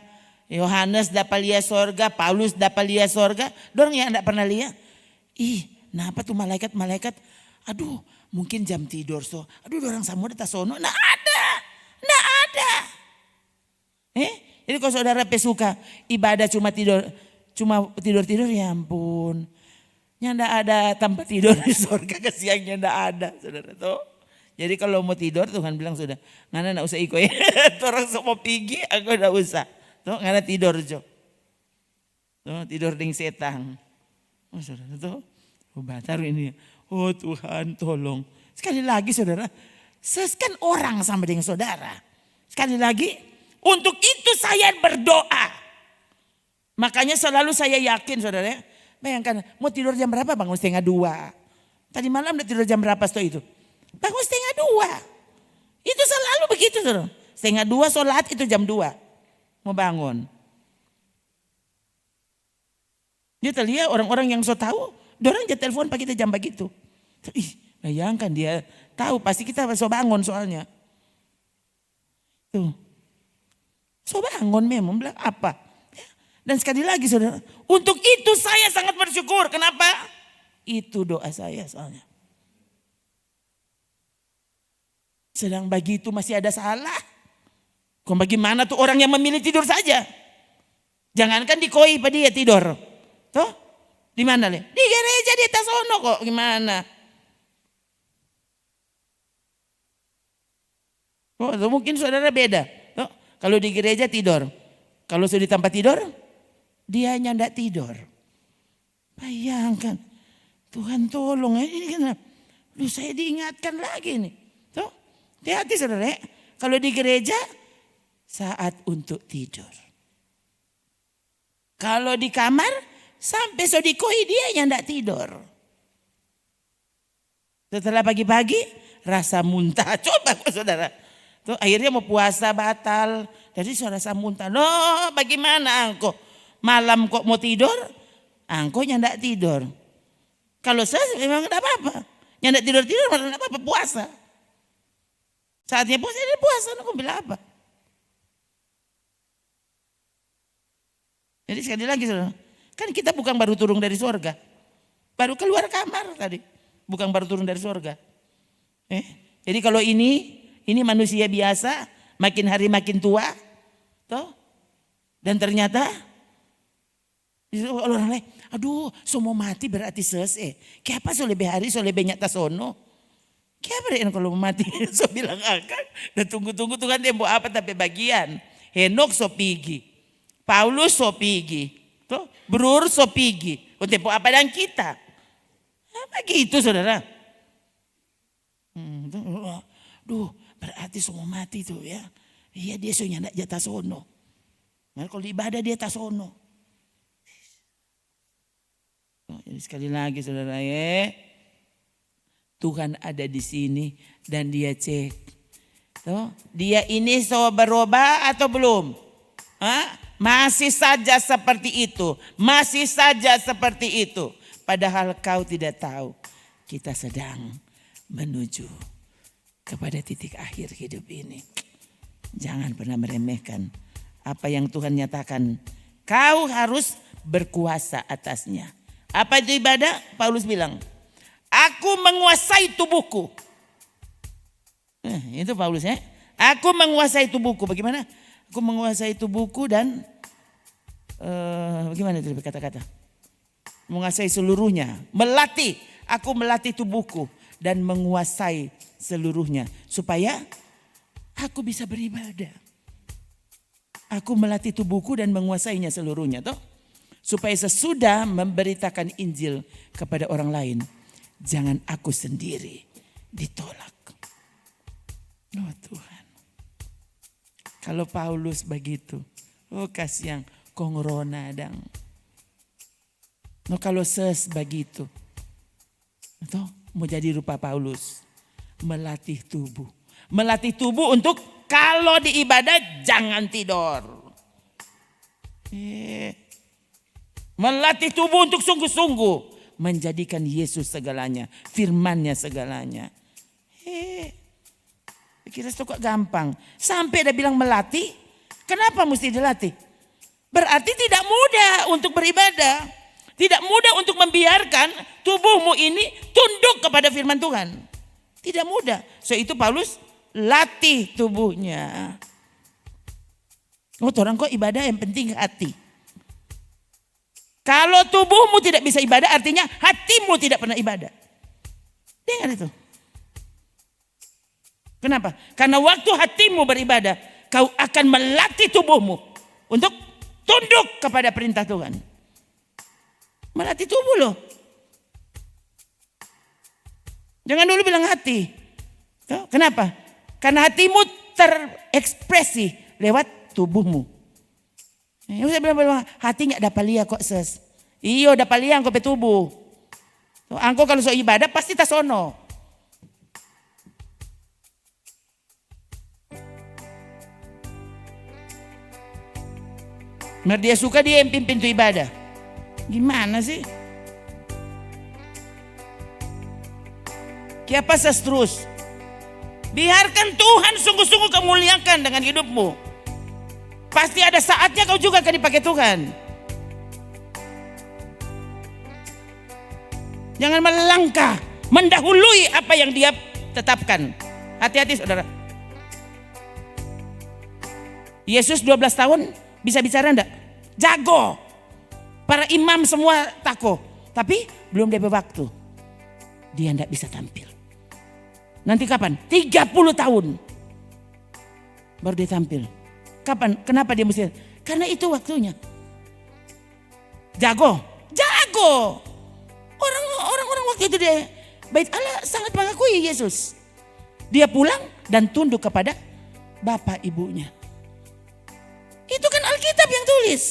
Yohanes dapat lihat surga, Paulus dapat lihat surga, dorong yang nggak pernah lihat. Kenapa tuh malaikat? Aduh, mungkin jam tidur Aduh, orang semua datang sono, nggak ada. Jadi kalau saudara pesuka ibadah cuma tidur ya ampun. Nggak ada tempat tidur di surga, kesiangnya nggak ada saudara tuh. Jadi kalau mau tidur Tuhan bilang sudah, nggak usah ikut ya. Orang semua pergi, aku nggak usah. Tuh nggak tidur Jo. Tuh tidur dengan setan. Oh saudara tuh, batar ini. Oh Tuhan tolong. Sekali lagi saudara, kan orang sama dengan saudara. Sekali lagi. Untuk itu saya berdoa. Makanya selalu saya yakin saudara. Bayangkan mau tidur jam berapa bangun 1:30. Tadi malam udah tidur jam berapa itu? Bangun 1:30. Itu selalu begitu saudara. 1:30 sholat itu jam 2. Mau bangun. Dia terlihat orang-orang yang tahu. Dorang aja telepon pagi kita jam begitu. Bayangkan dia tahu pasti kita so bangun soalnya. Tuh. So bangun memang bilang apa? Dan sekali lagi saudara, untuk itu saya sangat bersyukur. Kenapa? Itu doa saya soalnya. Sedang begitu masih ada salah. Kok bagaimana tuh orang yang memilih tidur saja? Jangankan di koi pada dia tidur. Tuh, di mana le? Di gereja di atas sono kok gimana? Oh, mungkin saudara beda. Kalau di gereja tidur. Kalau sudah di tempat tidur, dia hanya tidak tidur. Bayangkan. Tuhan tolong. Ini kenapa? Saya diingatkan lagi nih. Tuh, hati-hati saudara. Kalau di gereja, saat untuk tidur. Kalau di kamar, sampai sodikoi dia yang tidak tidur. Setelah pagi-pagi, rasa muntah. Coba kok saudara. Tuh, akhirnya mau puasa batal, Jadi saudara Samunta, loh bagaimana engkau? Malam kok mau tidur? Engkau nyandak tidur. Kalau saya memang tidak apa-apa. Nyandak tidur-tidur malah tidak apa-apa, puasa. Saatnya puasa, dia puasa, engkau bilang apa? Jadi sekali lagi saudara, kan kita bukan baru turun dari surga. Baru keluar kamar tadi. Bukan baru turun dari surga. Jadi kalau ini manusia biasa, makin hari makin tua. Toh? Dan ternyata orang lain, aduh semua mati berarti selesai. Kenapa so lebih hari so lebih nyata sono? Kenapa dia kalau mati so bilang akan. Dan tunggu-tunggu Tuhan dia mau apa tapi bagian. Henok so pigi. Paulus so pigi. Toh? Brur so pigi. Untuk apa dan kita? Apa gitu saudara? Duh berarti semua mati tuh ya. Iya dia so nyandak jatah sono. Nah, kalau ibadah dia tasono. Jadi sekali lagi saudara Tuhan ada di sini dan dia cek. Tuh, dia ini so berubah atau belum? Masih saja seperti itu. Masih saja seperti itu. Padahal kau tidak tahu kita sedang menuju kepada titik akhir hidup ini. Jangan pernah meremehkan apa yang Tuhan nyatakan. Kau harus berkuasa atasnya. Apa itu ibadah? Paulus bilang, aku menguasai tubuhku. Itu Paulus ya. Aku menguasai tubuhku. Bagaimana? Aku menguasai tubuhku dan bagaimana itu kata-kata? Menguasai seluruhnya. Melatih. Aku melatih tubuhku dan menguasai seluruhnya. Supaya aku bisa beribadah. Aku melatih tubuhku dan menguasainya seluruhnya. Toh? Supaya sesudah memberitakan Injil kepada orang lain. Jangan aku sendiri ditolak. Oh Tuhan. Kalau Paulus begitu. Oh kasihan kongrona dang. No kalau ses begitu. Toh, mau jadi rupa Paulus. Melatih tubuh. Melatih tubuh untuk kalau di ibadah jangan tidur. Melatih tubuh untuk sungguh-sungguh. Menjadikan Yesus segalanya. Firman-Nya segalanya. Kira itu kok gampang. Sampai dia bilang melatih. Kenapa mesti dilatih? Berarti tidak mudah untuk beribadah. Tidak mudah untuk membiarkan tubuhmu ini tunduk kepada firman Tuhan. Tidak mudah. So itu Paulus latih tubuhnya. Orang kok ibadah yang penting hati. Kalau tubuhmu tidak bisa ibadah artinya hatimu tidak pernah ibadah. Dengar itu. Kenapa? Karena waktu hatimu beribadah kau akan melatih tubuhmu untuk tunduk kepada perintah Tuhan. Melatih tubuh loh. Jangan dulu bilang hati. Kenapa? Karena hatimu terekspresi lewat tubuhmu. Saya bilang hati nggak dapat lihat kok ses. Iyo dapat lihat kok pe tubuh. Angko kalau so ibadah pasti tasono. Nah dia suka dia yang pimpin tu ibadah. Gimana sih? Kiapa terus? Biarkan Tuhan sungguh-sungguh kau muliakan dengan hidupmu. Pasti ada saatnya kau juga akan dipakai Tuhan. Jangan melangkah, mendahului apa yang dia tetapkan. Hati-hati saudara. Yesus 12 tahun bisa bicara enggak? Jago. Para imam semua takut. Tapi belum ada waktu. Dia enggak bisa tampil. Nanti kapan? 30 tahun. Baru dia tampil. Kapan? Kenapa dia mesti? Karena itu waktunya. Jago. Jago. Orang-orang waktu itu dia. Bait Allah sangat mengakui Yesus. Dia pulang dan tunduk kepada bapak ibunya. Itu kan Alkitab yang tulis.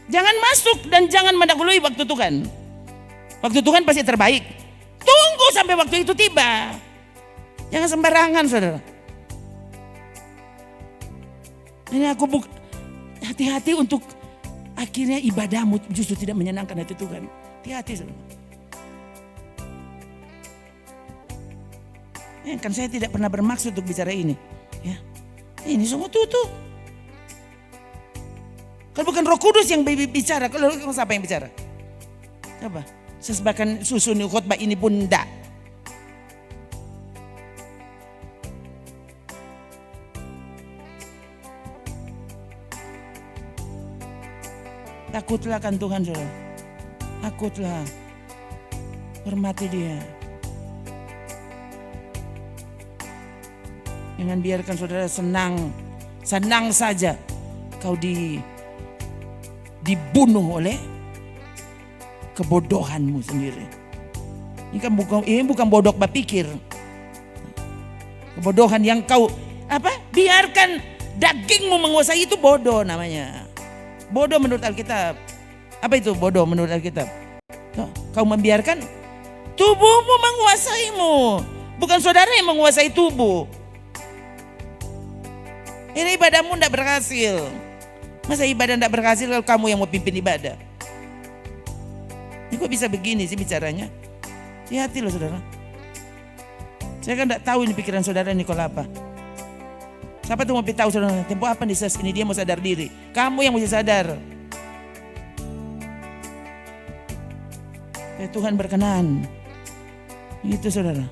Jangan masuk dan jangan mendahului waktu Tuhan. Waktu Tuhan pasti terbaik. Tunggu Tunggu sampai waktu itu tiba. Jangan sembarangan, saudara. Ini aku hati-hati untuk akhirnya ibadahmu justru tidak menyenangkan hati Tuhan. Hati-hati, saudara. Ya, kan saya tidak pernah bermaksud untuk bicara ini. Ya, ini semua tutup. Kalau bukan Roh Kudus yang bicara, kalau siapa yang bicara? Coba, sesebakan susun khotbah ini pun enggak. Takutlah kan Tuhan, saudara. Takutlah. Hormati Dia. Jangan biarkan saudara senang saja kau dibunuh oleh kebodohanmu sendiri. Ini bukan bodoh berpikir. Kebodohan yang kau biarkan dagingmu menguasai, itu bodoh namanya. Bodoh menurut Alkitab. Apa itu bodoh menurut Alkitab? Kau membiarkan tubuhmu menguasaimu. Bukan saudara yang menguasai tubuh. Ini ibadahmu tidak berhasil. Masa ibadah tidak berhasil kalau kamu yang mau pimpin ibadah? Ini kok bisa begini sih bicaranya? Hati-hati loh, saudara. Saya kan tidak tahu ini pikiran saudara ini kalau apa. Siapa tuh mau tahu, saudara? Tempo apa nih ini dia mau sadar diri? Kamu yang mesti sadar. Tuhan berkenan. Itu, saudara.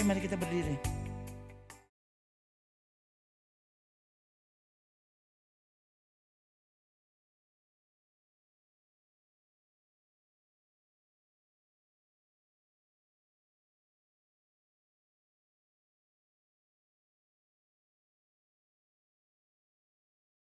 Mari kita berdiri.